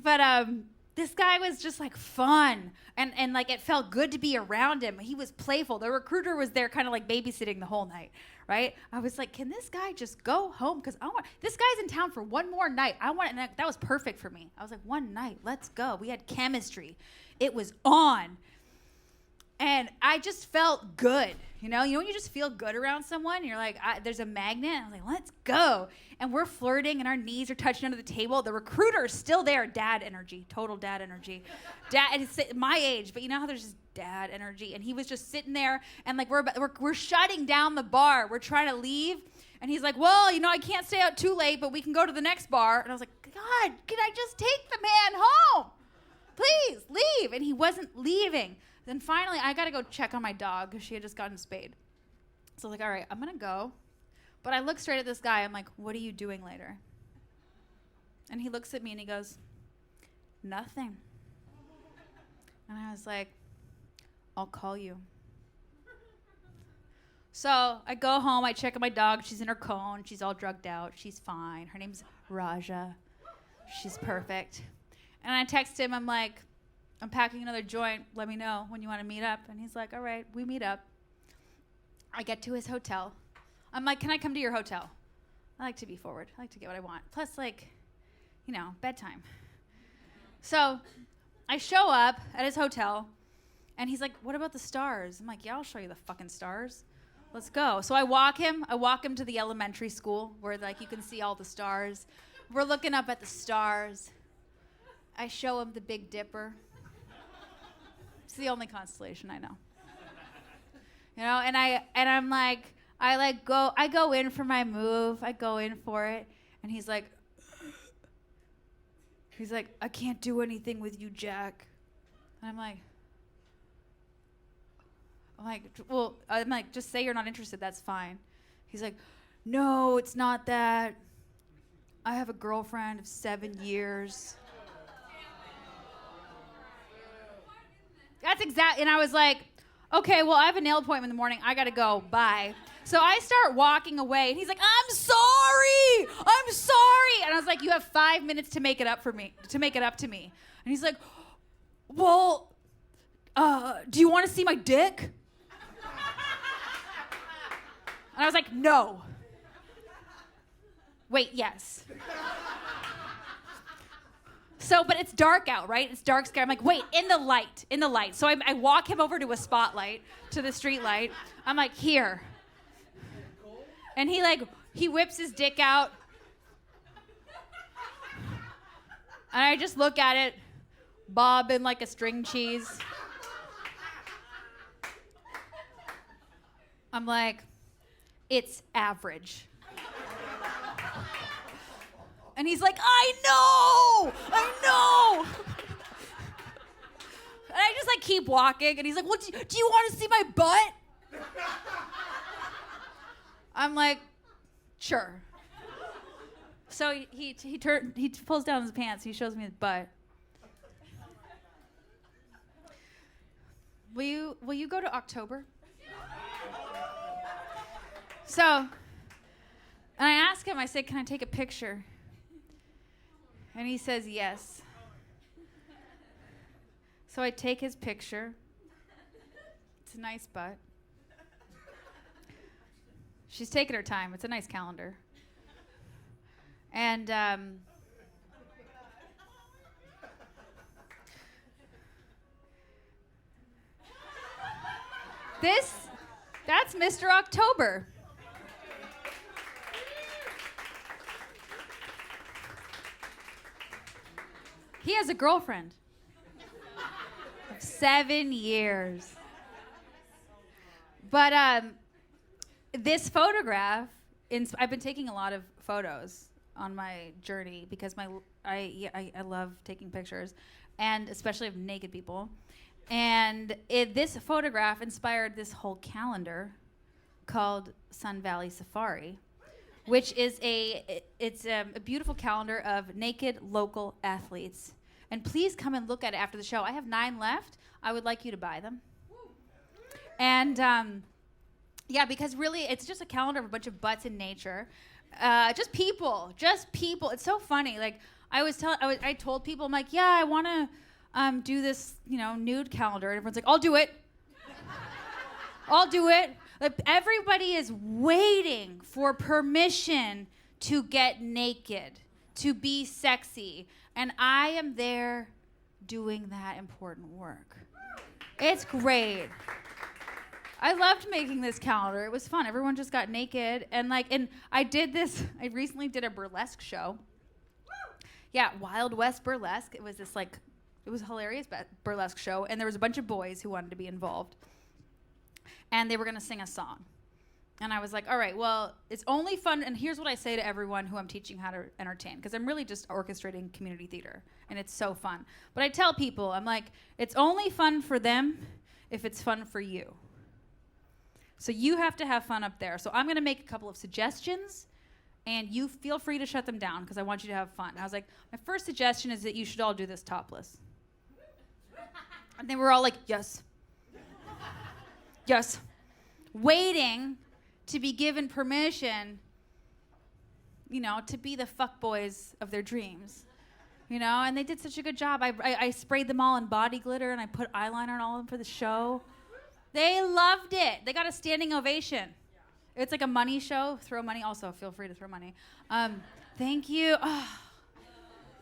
But this guy was just like fun, and like it felt good to be around him. He was playful. The recruiter was there kind of like babysitting the whole night, right? I was like, can this guy just go home? Because this guy's in town for one more night. And that was perfect for me. I was like, one night, let's go. We had chemistry. It was on. And I just felt good. You know when you just feel good around someone, and you're like, there's a magnet. I was like, let's go. And we're flirting, and our knees are touching under the table. The recruiter is still there. Dad energy, total dad energy. And it's my age, but you know how there's just dad energy. And he was just sitting there, and like we're shutting down the bar. We're trying to leave, and he's like, well, I can't stay out too late, but we can go to the next bar. And I was like, God, can I just take the man home? Please leave. And he wasn't leaving. Then finally, I got to go check on my dog because she had just gotten spayed. So I was like, all right, I'm going to go. But I look straight at this guy. I'm like, what are you doing later? And he looks at me and he goes, nothing. And I was like, I'll call you. So I go home. I check on my dog. She's in her cone. She's all drugged out. She's fine. Her name's Raja. She's perfect. And I text him. I'm like, I'm packing another joint. Let me know when you want to meet up. And he's like, all right, we meet up. I get to his hotel. I'm like, can I come to your hotel? I like to be forward. I like to get what I want. Plus, bedtime. So I show up at his hotel, and he's like, what about the stars? I'm like, yeah, I'll show you the fucking stars. Let's go. So I walk him to the elementary school where, you can see all the stars. We're looking up at the stars. I show him the Big Dipper. It's the only constellation I know. And I'm like, I go in for my move. I go in for it. And he's like, I can't do anything with you, Jacq. And I'm like, just say you're not interested. That's fine. He's like, no, it's not that. I have a girlfriend of 7 years. That's exactly, and I was like, okay, well, I have a nail appointment in the morning. I got to go. Bye. So I start walking away, and he's like, I'm sorry. And I was like, you have 5 minutes to make it up to me. And he's like, well, do you want to see my dick? And I was like, no. Wait, yes. So, but it's dark out, right? It's dark sky. I'm like, wait, in the light. So I walk him over to a spotlight, to the street light. I'm like, here. And he whips his dick out. And I just look at it, bobbing like a string cheese. I'm like, it's average. And he's like, I know. And I just like keep walking. And he's like, what? Do you want to see my butt? I'm like, sure. So he pulls down his pants. He shows me his butt. Will you go to October? So, and I ask him, I say, can I take a picture? And he says yes. So I take his picture. It's a nice butt. She's taking her time. It's a nice calendar. And that's Mr. October. He has a girlfriend of 7 years. But this photograph, I've been taking a lot of photos on my journey because I love taking pictures, and especially of naked people. And this photograph inspired this whole calendar called Sun Valley Safari, which is a beautiful calendar of naked local athletes. And please come and look at it after the show. I have 9 left. I would like you to buy them. And yeah, because really it's just a calendar of a bunch of butts in nature. Just people. It's so funny. Like I told people, I'm like, yeah, I want to do this, nude calendar. And everyone's like, I'll do it. I'll do it. Like, everybody is waiting for permission to get naked, to be sexy. And I am there doing that important work. It's great. I loved making this calendar. It was fun. Everyone just got naked. And I recently did a burlesque show. Yeah, Wild West Burlesque. It was it was a hilarious burlesque show. And there was a bunch of boys who wanted to be involved. And they were going to sing a song. And I was like, all right, well, it's only fun. And here's what I say to everyone who I'm teaching how to entertain, because I'm really just orchestrating community theater. And it's so fun. But I tell people, I'm like, it's only fun for them if it's fun for you. So you have to have fun up there. So I'm going to make a couple of suggestions, and you feel free to shut them down, because I want you to have fun. And I was like, my first suggestion is that you should all do this topless. And they were all like, yes. Yes. Waiting to be given permission, to be the fuckboys of their dreams. And they did such a good job. I sprayed them all in body glitter, and I put eyeliner on all of them for the show. They loved it. They got a standing ovation. It's like a money show. Throw money. Also, feel free to throw money. Thank you. Oh,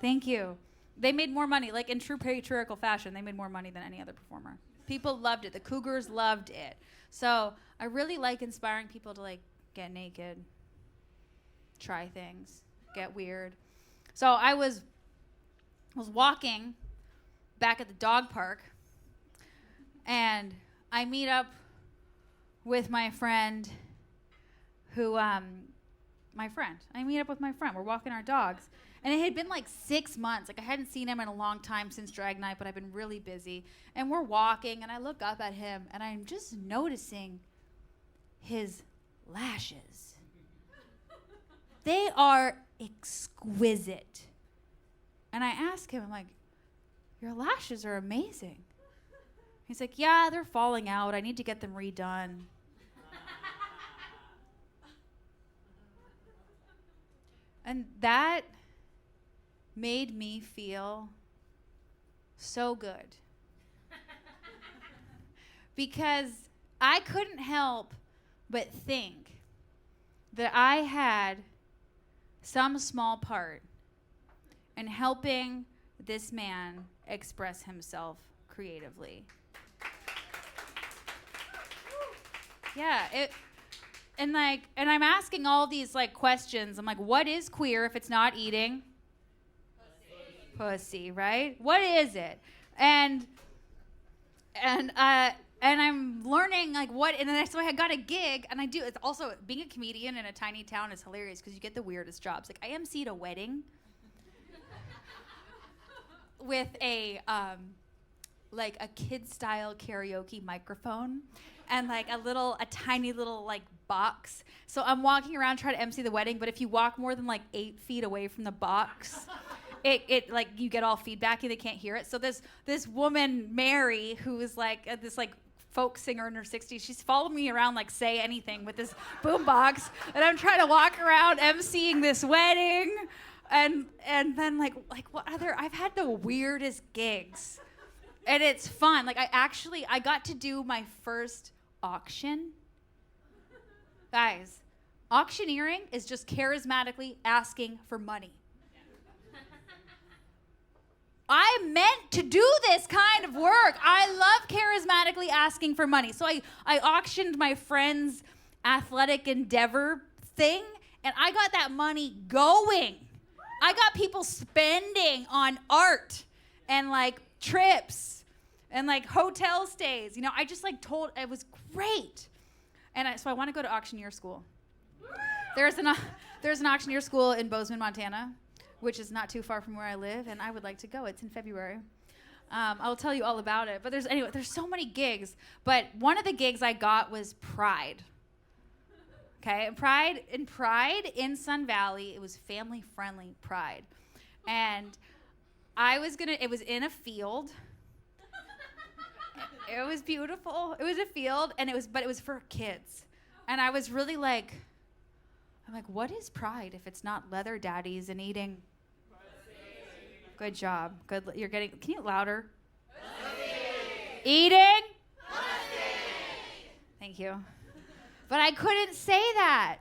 thank you. They made more money. Like, in true patriarchal fashion, they made more money than any other performer. People loved it. The Cougars loved it. So I really like inspiring people to get naked, try things, get weird. So I was walking back at the dog park, and I meet up with my friend I meet up with my friend. We're walking our dogs. And it had been 6 months. I hadn't seen him in a long time since drag night, but I've been really busy. And we're walking, and I look up at him, and I'm just noticing his lashes. They are exquisite. And I ask him, I'm like, your lashes are amazing. He's like, yeah, they're falling out. I need to get them redone. And that made me feel so good. because I couldn't help but think that I had some small part in helping this man express himself creatively. Yeah, and I'm asking all these like questions. I'm like, what is queer if it's not eating? Pussy, right? What is it? And I'm learning like what. And then so I got a gig, and it's also being a comedian in a tiny town is hilarious because you get the weirdest jobs. Like I emceed a wedding with a kid style karaoke microphone and like a tiny little like box. So I'm walking around trying to MC the wedding, but if you walk more than like 8 feet away from the box, it like you get all feedbacky, they can't hear it. So this woman, Mary, who is like this like folk singer in her 60s, she's followed me around like Say Anything with this boombox, and I'm trying to walk around MCing this wedding, and then like what other, I've had the weirdest gigs, and it's fun. Like I got to do my first auction. Guys, auctioneering is just charismatically asking for money. I meant to do this kind of work. I love charismatically asking for money. So I auctioned my friend's athletic endeavor thing, and I got that money going. I got people spending on art and like trips and like hotel stays. You know, I just like it was great. And so I want to go to auctioneer school. There's an auctioneer school in Bozeman, Montana, which is not too far from where I live, and I would like to go. It's in February. I'll tell you all about it. But there's so many gigs. But one of the gigs I got was Pride. Okay, Pride in Sun Valley. It was family-friendly Pride, and it was in a field. It was beautiful. It was a field, but it was for kids, and I was really like. I'm like, what is pride if it's not leather daddies and eating? Pussy. Good job. Good. You're getting. Can you get louder? Pussy. Eating. Pussy. Thank you. But I couldn't say that.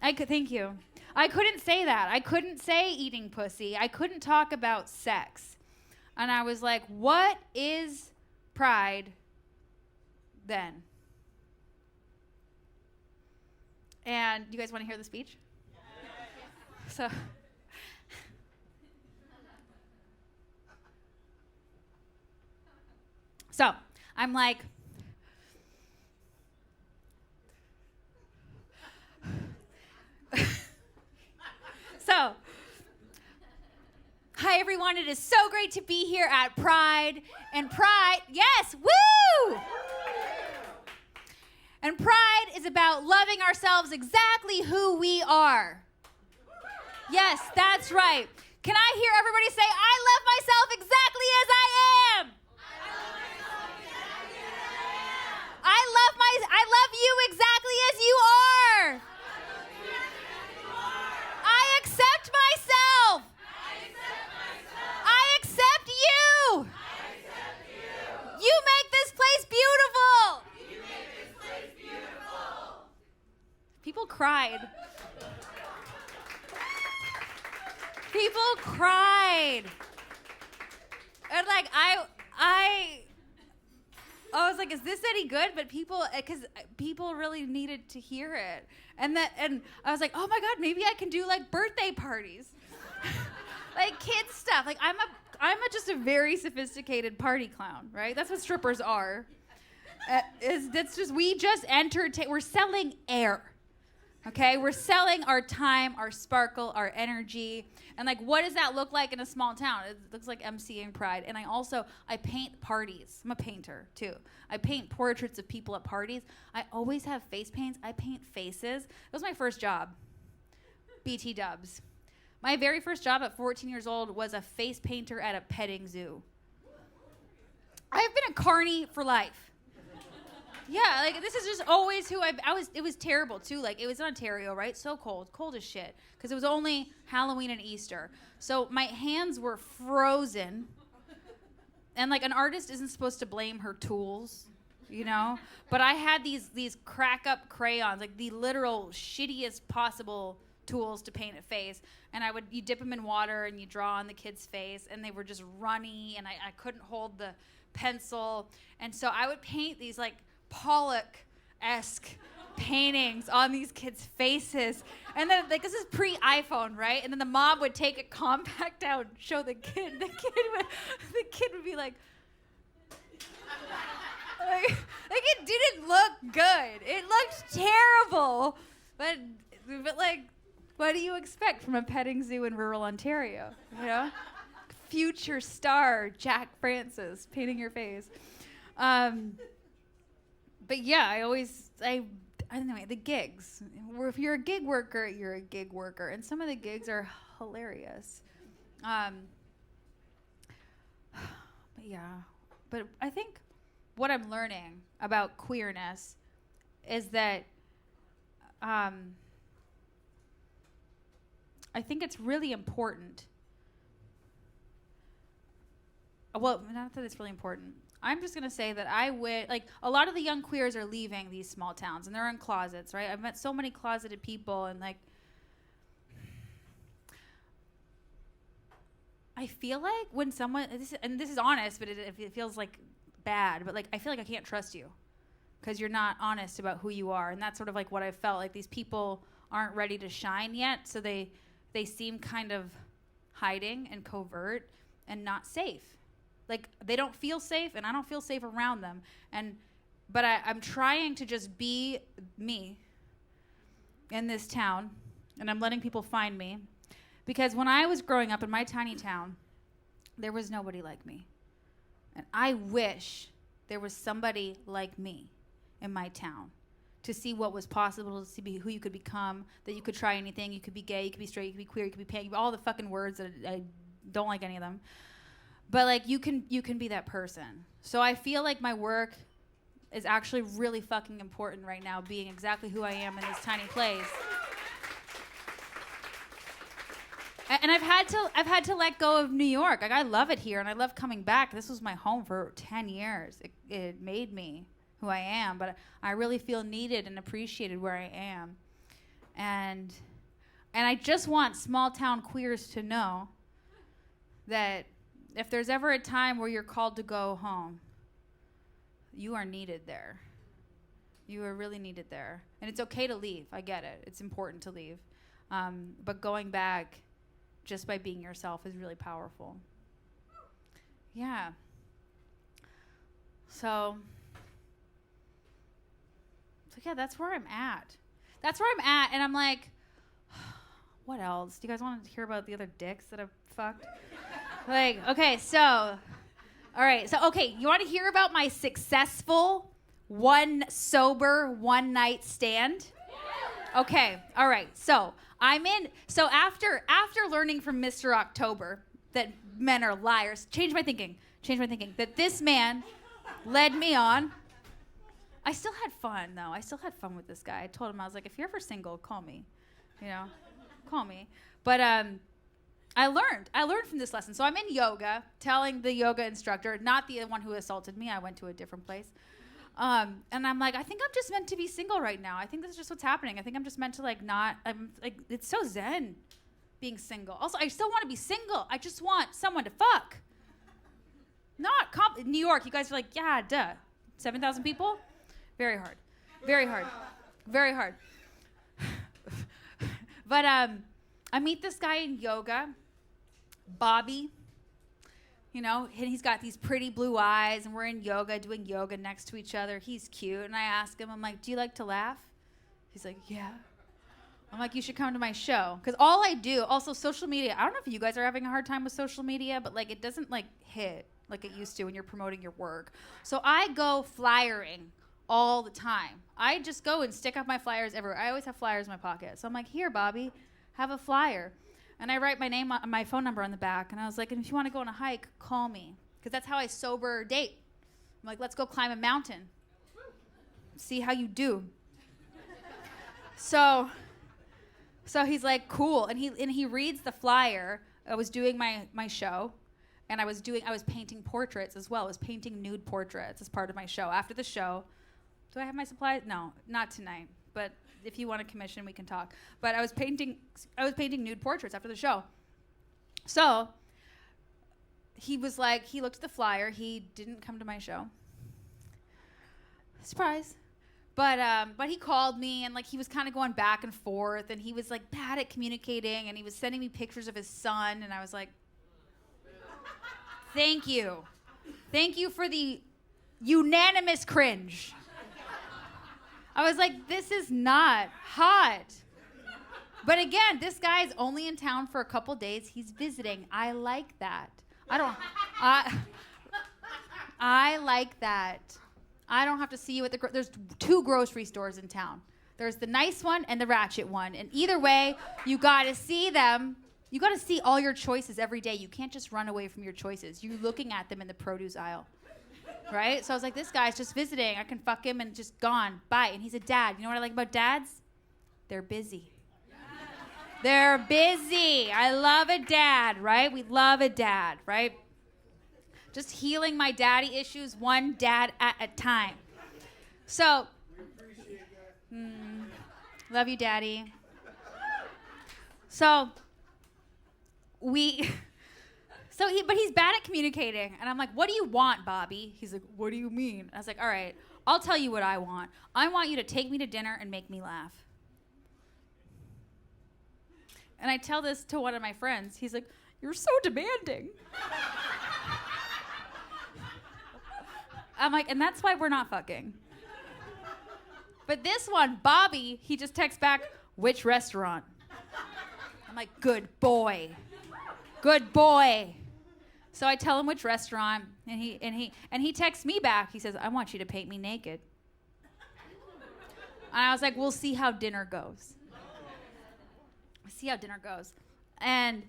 Thank you. I couldn't say that. I couldn't say eating pussy. I couldn't talk about sex. And I was like, what is pride then? And you guys want to hear the speech? Yes. So I'm like, hi everyone, it is so great to be here at Pride. And Pride, yes, woo! And Pride is about loving ourselves exactly who we are. Yes, that's right. Can I hear everybody say, I love myself exactly as I am? I love you exactly as you are. I accept myself. I accept you. You make this place beautiful. People cried. People cried. And like I was like, is this any good? But because people really needed to hear it. And I was like, oh my God, maybe I can do like birthday parties. Like kids stuff. Like I'm just a very sophisticated party clown, right? That's what strippers are. We just entertain. We're selling air. Okay, we're selling our time, our sparkle, our energy. And like, what does that look like in a small town? It looks like MCing Pride. And I paint parties. I'm a painter too. I paint portraits of people at parties. I always have face paints. I paint faces. That was my first job. BT dubs. My very first job at 14 years old was a face painter at a petting zoo. I've been a carny for life. Yeah, like this is just always who I was. It was terrible too. Like it was in Ontario, right? So cold as shit. Because it was only Halloween and Easter. So my hands were frozen. And like an artist isn't supposed to blame her tools. you know? But I had these crack up crayons, like the literal shittiest possible tools to paint a face. And you dip them in water and you draw on the kid's face, and they were just runny, and I couldn't hold the pencil. And so I would paint these like Pollock-esque paintings on these kids' faces. And then, like, this is pre-iPhone, right? And then the mom would take a compact out and show the kid. The kid would be like it didn't look good. It looked terrible. But like, what do you expect from a petting zoo in rural Ontario? You know? Future star Jacq Frances painting your face. But yeah, I don't know, the gigs. If you're a gig worker, you're a gig worker. And some of the gigs are hilarious. But yeah. But I think what I'm learning about queerness is that I think it's really important. Well, not that it's really important. I'm just going to say that a lot of the young queers are leaving these small towns, and they're in closets, right? I've met so many closeted people, and like, I feel like when someone, this is honest, but it feels like bad, but like, I feel like I can't trust you because you're not honest about who you are. And that's sort of like what I felt like. These people aren't ready to shine yet, so they seem kind of hiding and covert and not safe. Like, they don't feel safe, and I don't feel safe around them. But I'm trying to just be me in this town, and I'm letting people find me. Because when I was growing up in my tiny town, there was nobody like me. And I wish there was somebody like me in my town to see what was possible, to see who you could become, that you could try anything. You could be gay, you could be straight, you could be queer, you could be pan, all the fucking words that I don't like any of them. But like, you can be that person. So I feel like my work is actually really fucking important right now, being exactly who I am in this tiny place. And I've had to let go of New York. Like, I love it here, and I love coming back. This was my home for 10 years. It made me who I am, but I really feel needed and appreciated where I am. And I just want small town queers to know that if there's ever a time where you're called to go home, you are needed there. You are really needed there. And it's okay to leave. I get it. It's important to leave. But going back just by being yourself is really powerful. Yeah. So yeah, that's where I'm at. And I'm like, what else? Do you guys want to hear about the other dicks that I've fucked? Like, okay, all right, you want to hear about my successful sober one night stand? Okay, all right, so after learning from Mr. October that men are liars, change my thinking, that this man led me on. I still had fun, though. I still had fun with this guy. I told him, I was like, if you're ever single, call me, call me. But I learned from this lesson. So I'm in yoga, telling the yoga instructor, not the one who assaulted me, I went to a different place. And I'm like, I think I'm just meant to be single right now. I think this is just what's happening. I think I'm just meant to it's so zen being single. Also, I still want to be single. I just want someone to fuck. New York, you guys are like, yeah, duh. 7,000 people? Very hard. But I meet this guy in yoga, Bobby. And he's got these pretty blue eyes, and we're in yoga, doing yoga next to each other. He's cute, and I ask him, I'm like, do you like to laugh? He's like, yeah. I'm like, you should come to my show. Because all I do, also social media, I don't know if you guys are having a hard time with social media, but it doesn't hit like it used to when you're promoting your work. So I go flyering all the time. I just go and stick up my flyers everywhere. I always have flyers in my pocket. So I'm like, here, Bobby, have a flyer. And I write my name, my phone number on the back. And I was like, and if you want to go on a hike, call me. Because that's how I sober date. I'm like, let's go climb a mountain. See how you do. So he's like, cool. And he reads the flyer. I was doing my show. and I was painting portraits as well. I was painting nude portraits as part of my show. After the show, do I have my supplies? No, not tonight. But if you want a commission, we can talk. But I was painting nude portraits after the show. So he was like, he looked at the flyer. He didn't come to my show. Surprise. But he called me, and like he was kind of going back and forth, and he was like bad at communicating, and he was sending me pictures of his son, and I was like, thank you for the unanimous cringe. I was like, this is not hot. But again, this guy's only in town for a couple days. He's visiting. I like that. I like that. I don't have to see you at there's 2 grocery stores in town. There's the nice one and the ratchet one. And either way, you got to see them. You got to see all your choices every day. You can't just run away from your choices. You're looking at them in the produce aisle. Right? So I was like, this guy's just visiting. I can fuck him and just gone. Bye. And he's a dad. You know what I like about dads? They're busy. They're busy. I love a dad, right? We love a dad, right? Just healing my daddy issues one dad at a time. So, love you, daddy. So, but he's bad at communicating. And I'm like, what do you want, Bobby? He's like, what do you mean? I was like, all right, I'll tell you what I want. I want you to take me to dinner and make me laugh. And I tell this to one of my friends. He's like, you're so demanding. I'm like, and that's why we're not fucking. But this one, Bobby, he just texts back, which restaurant? I'm like, good boy. Good boy. So I tell him which restaurant, and he texts me back. He says, I want you to paint me naked. And I was like, we'll see how dinner goes. And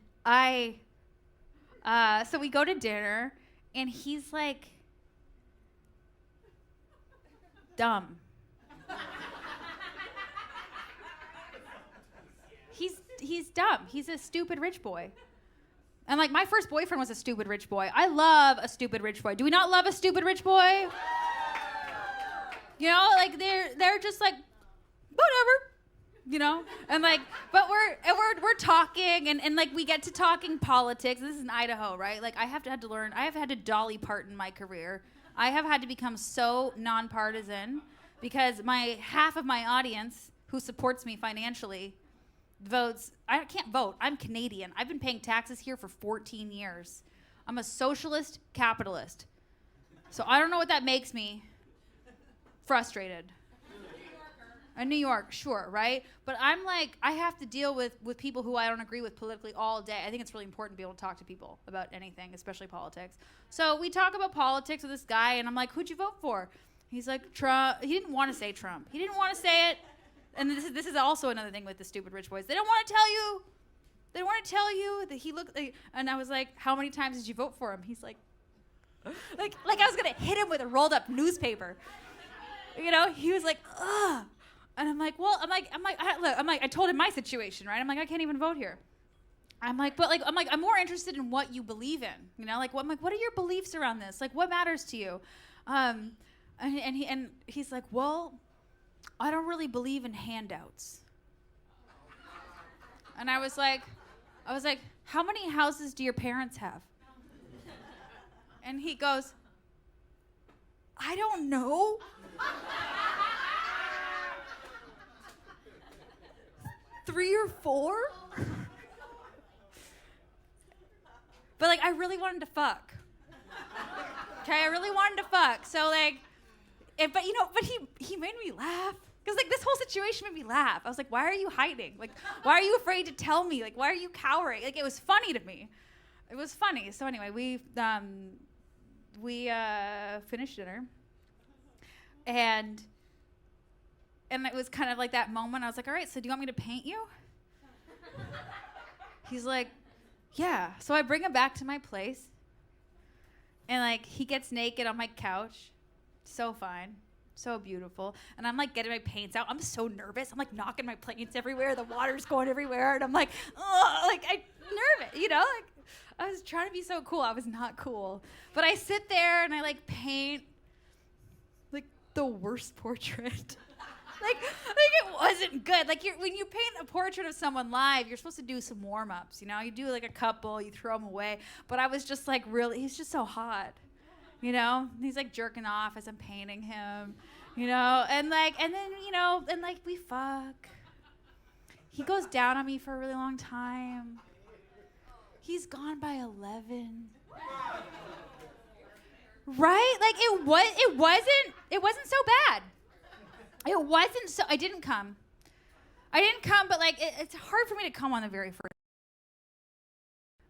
so we go to dinner, and he's like, dumb. He's dumb. He's a stupid rich boy. And like my first boyfriend was a stupid rich boy. I love a stupid rich boy. Do we not love a stupid rich boy? You know, like they're just like, whatever. You know? And like, but we're talking and like we get to talking politics. This is in Idaho, right? Like I have had to Dolly Parton my career. I have had to become so nonpartisan because half of my audience who supports me financially votes. I can't vote. I'm Canadian. I've been paying taxes here for 14 years. I'm a socialist capitalist. So I don't know what that makes me. Frustrated. A New York, sure, right? But I'm like, I have to deal with people who I don't agree with politically all day. I think it's really important to be able to talk to people about anything, especially politics. So we talk about politics with this guy, and I'm like, who'd you vote for? He's like, Trump. He didn't want to say Trump. He didn't want to say it. And this is also another thing with the stupid rich boys. They don't want to tell you. They don't want to tell you that he looked like, and I was like, how many times did you vote for him? He's like I was going to hit him with a rolled up newspaper. You know, he was like, ugh. And I'm like, well, I told him my situation, right? I'm like, I can't even vote here. I'm like, I'm more interested in what you believe in, you know? Like, what are your beliefs around this? Like, what matters to you? And he's like, well, I don't really believe in handouts. And I was like, how many houses do your parents have? And he goes, I don't know. 3 or 4? But like I really wanted to fuck. Okay, I really wanted to fuck. So like but he made me laugh. Because like this whole situation made me laugh. I was like, why are you hiding? Like, why are you afraid to tell me? Like, why are you cowering? Like, it was funny to me. It was funny. So anyway, we finished dinner. And it was kind of like that moment. I was like, all right, so do you want me to paint you? He's like, yeah. So I bring him back to my place. And like, he gets naked on my couch. So fine. So beautiful. And I'm like getting my paints out. I'm so nervous. I'm like knocking my paints everywhere. The water's going everywhere. And I'm like, ugh, like I'm nervous, you know? Like, I was trying to be so cool. I was not cool. But I sit there and I like paint like the worst portrait. like it wasn't good. Like when you paint a portrait of someone live, you're supposed to do some warm-ups, you know? You do like a couple, you throw them away. But I was just like really, he's just so hot, you know? And he's like jerking off as I'm painting him, you know? And then, you know, and like we fuck. He goes down on me for a really long time. He's gone by 11. Right? Like it wasn't so bad. It wasn't so, I didn't come, but like it's hard for me to come on the very first.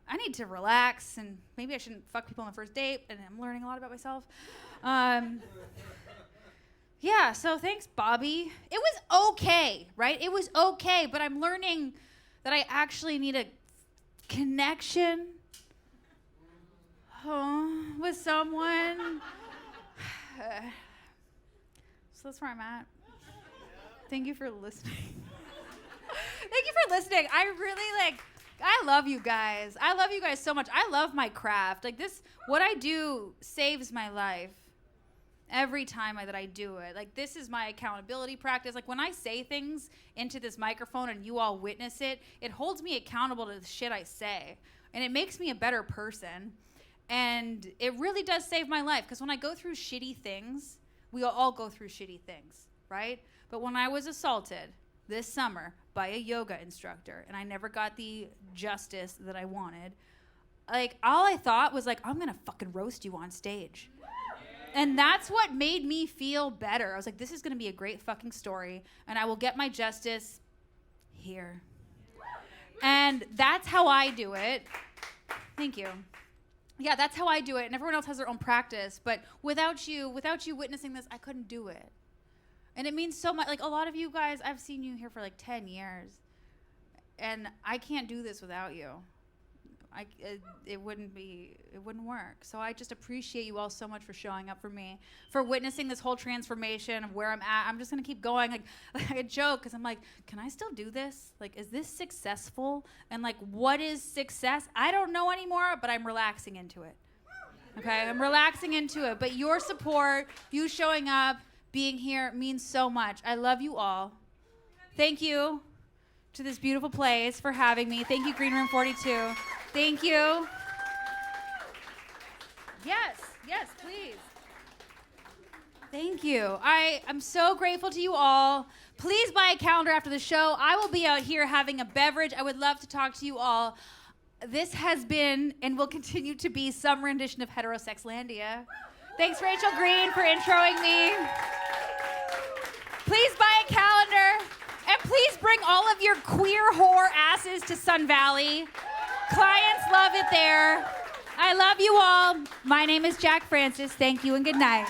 I need to relax, and maybe I shouldn't fuck people on the first date, and I'm learning a lot about myself. Yeah, so thanks, Bobby. It was okay, right? It was okay, but I'm learning that I actually need a connection with someone. So that's where I'm at. Thank you for listening. Thank you for listening. I love you guys. I love you guys so much. I love my craft. Like this, what I do saves my life every time that I do it. Like this is my accountability practice. Like when I say things into this microphone and you all witness it, it holds me accountable to the shit I say. And it makes me a better person. And it really does save my life. Because when I go through shitty things, we all go through shitty things, right? But when I was assaulted this summer by a yoga instructor and I never got the justice that I wanted, like all I thought was like, I'm gonna fucking roast you on stage. And that's what made me feel better. I was like, this is gonna be a great fucking story and I will get my justice here. And that's how I do it. Thank you. Yeah, that's how I do it. And everyone else has their own practice. But without you witnessing this, I couldn't do it. And it means so much. Like a lot of you guys, I've seen you here for like 10 years. And I can't do this without you. It wouldn't work. So I just appreciate you all so much for showing up for me, for witnessing this whole transformation of where I'm at. I'm just gonna keep going. Like I joke because I'm like, can I still do this? Like, is this successful? And like, what is success? I don't know anymore, but I'm relaxing into it. Okay, I'm relaxing into it. But your support, you showing up, being here means so much. I love you all. Thank you to this beautiful place for having me. Thank you, Green Room 42. Thank you. Yes, please. Thank you. I'm so grateful to you all. Please buy a calendar after the show. I will be out here having a beverage. I would love to talk to you all. This has been and will continue to be some rendition of Heterosexlandia. Thanks, Rachel Green, for introing me. Please buy a calendar. And please bring all of your queer whore asses to Sun Valley. Clients love it there. I love you all. My name is Jacq Frances. Thank you and good night.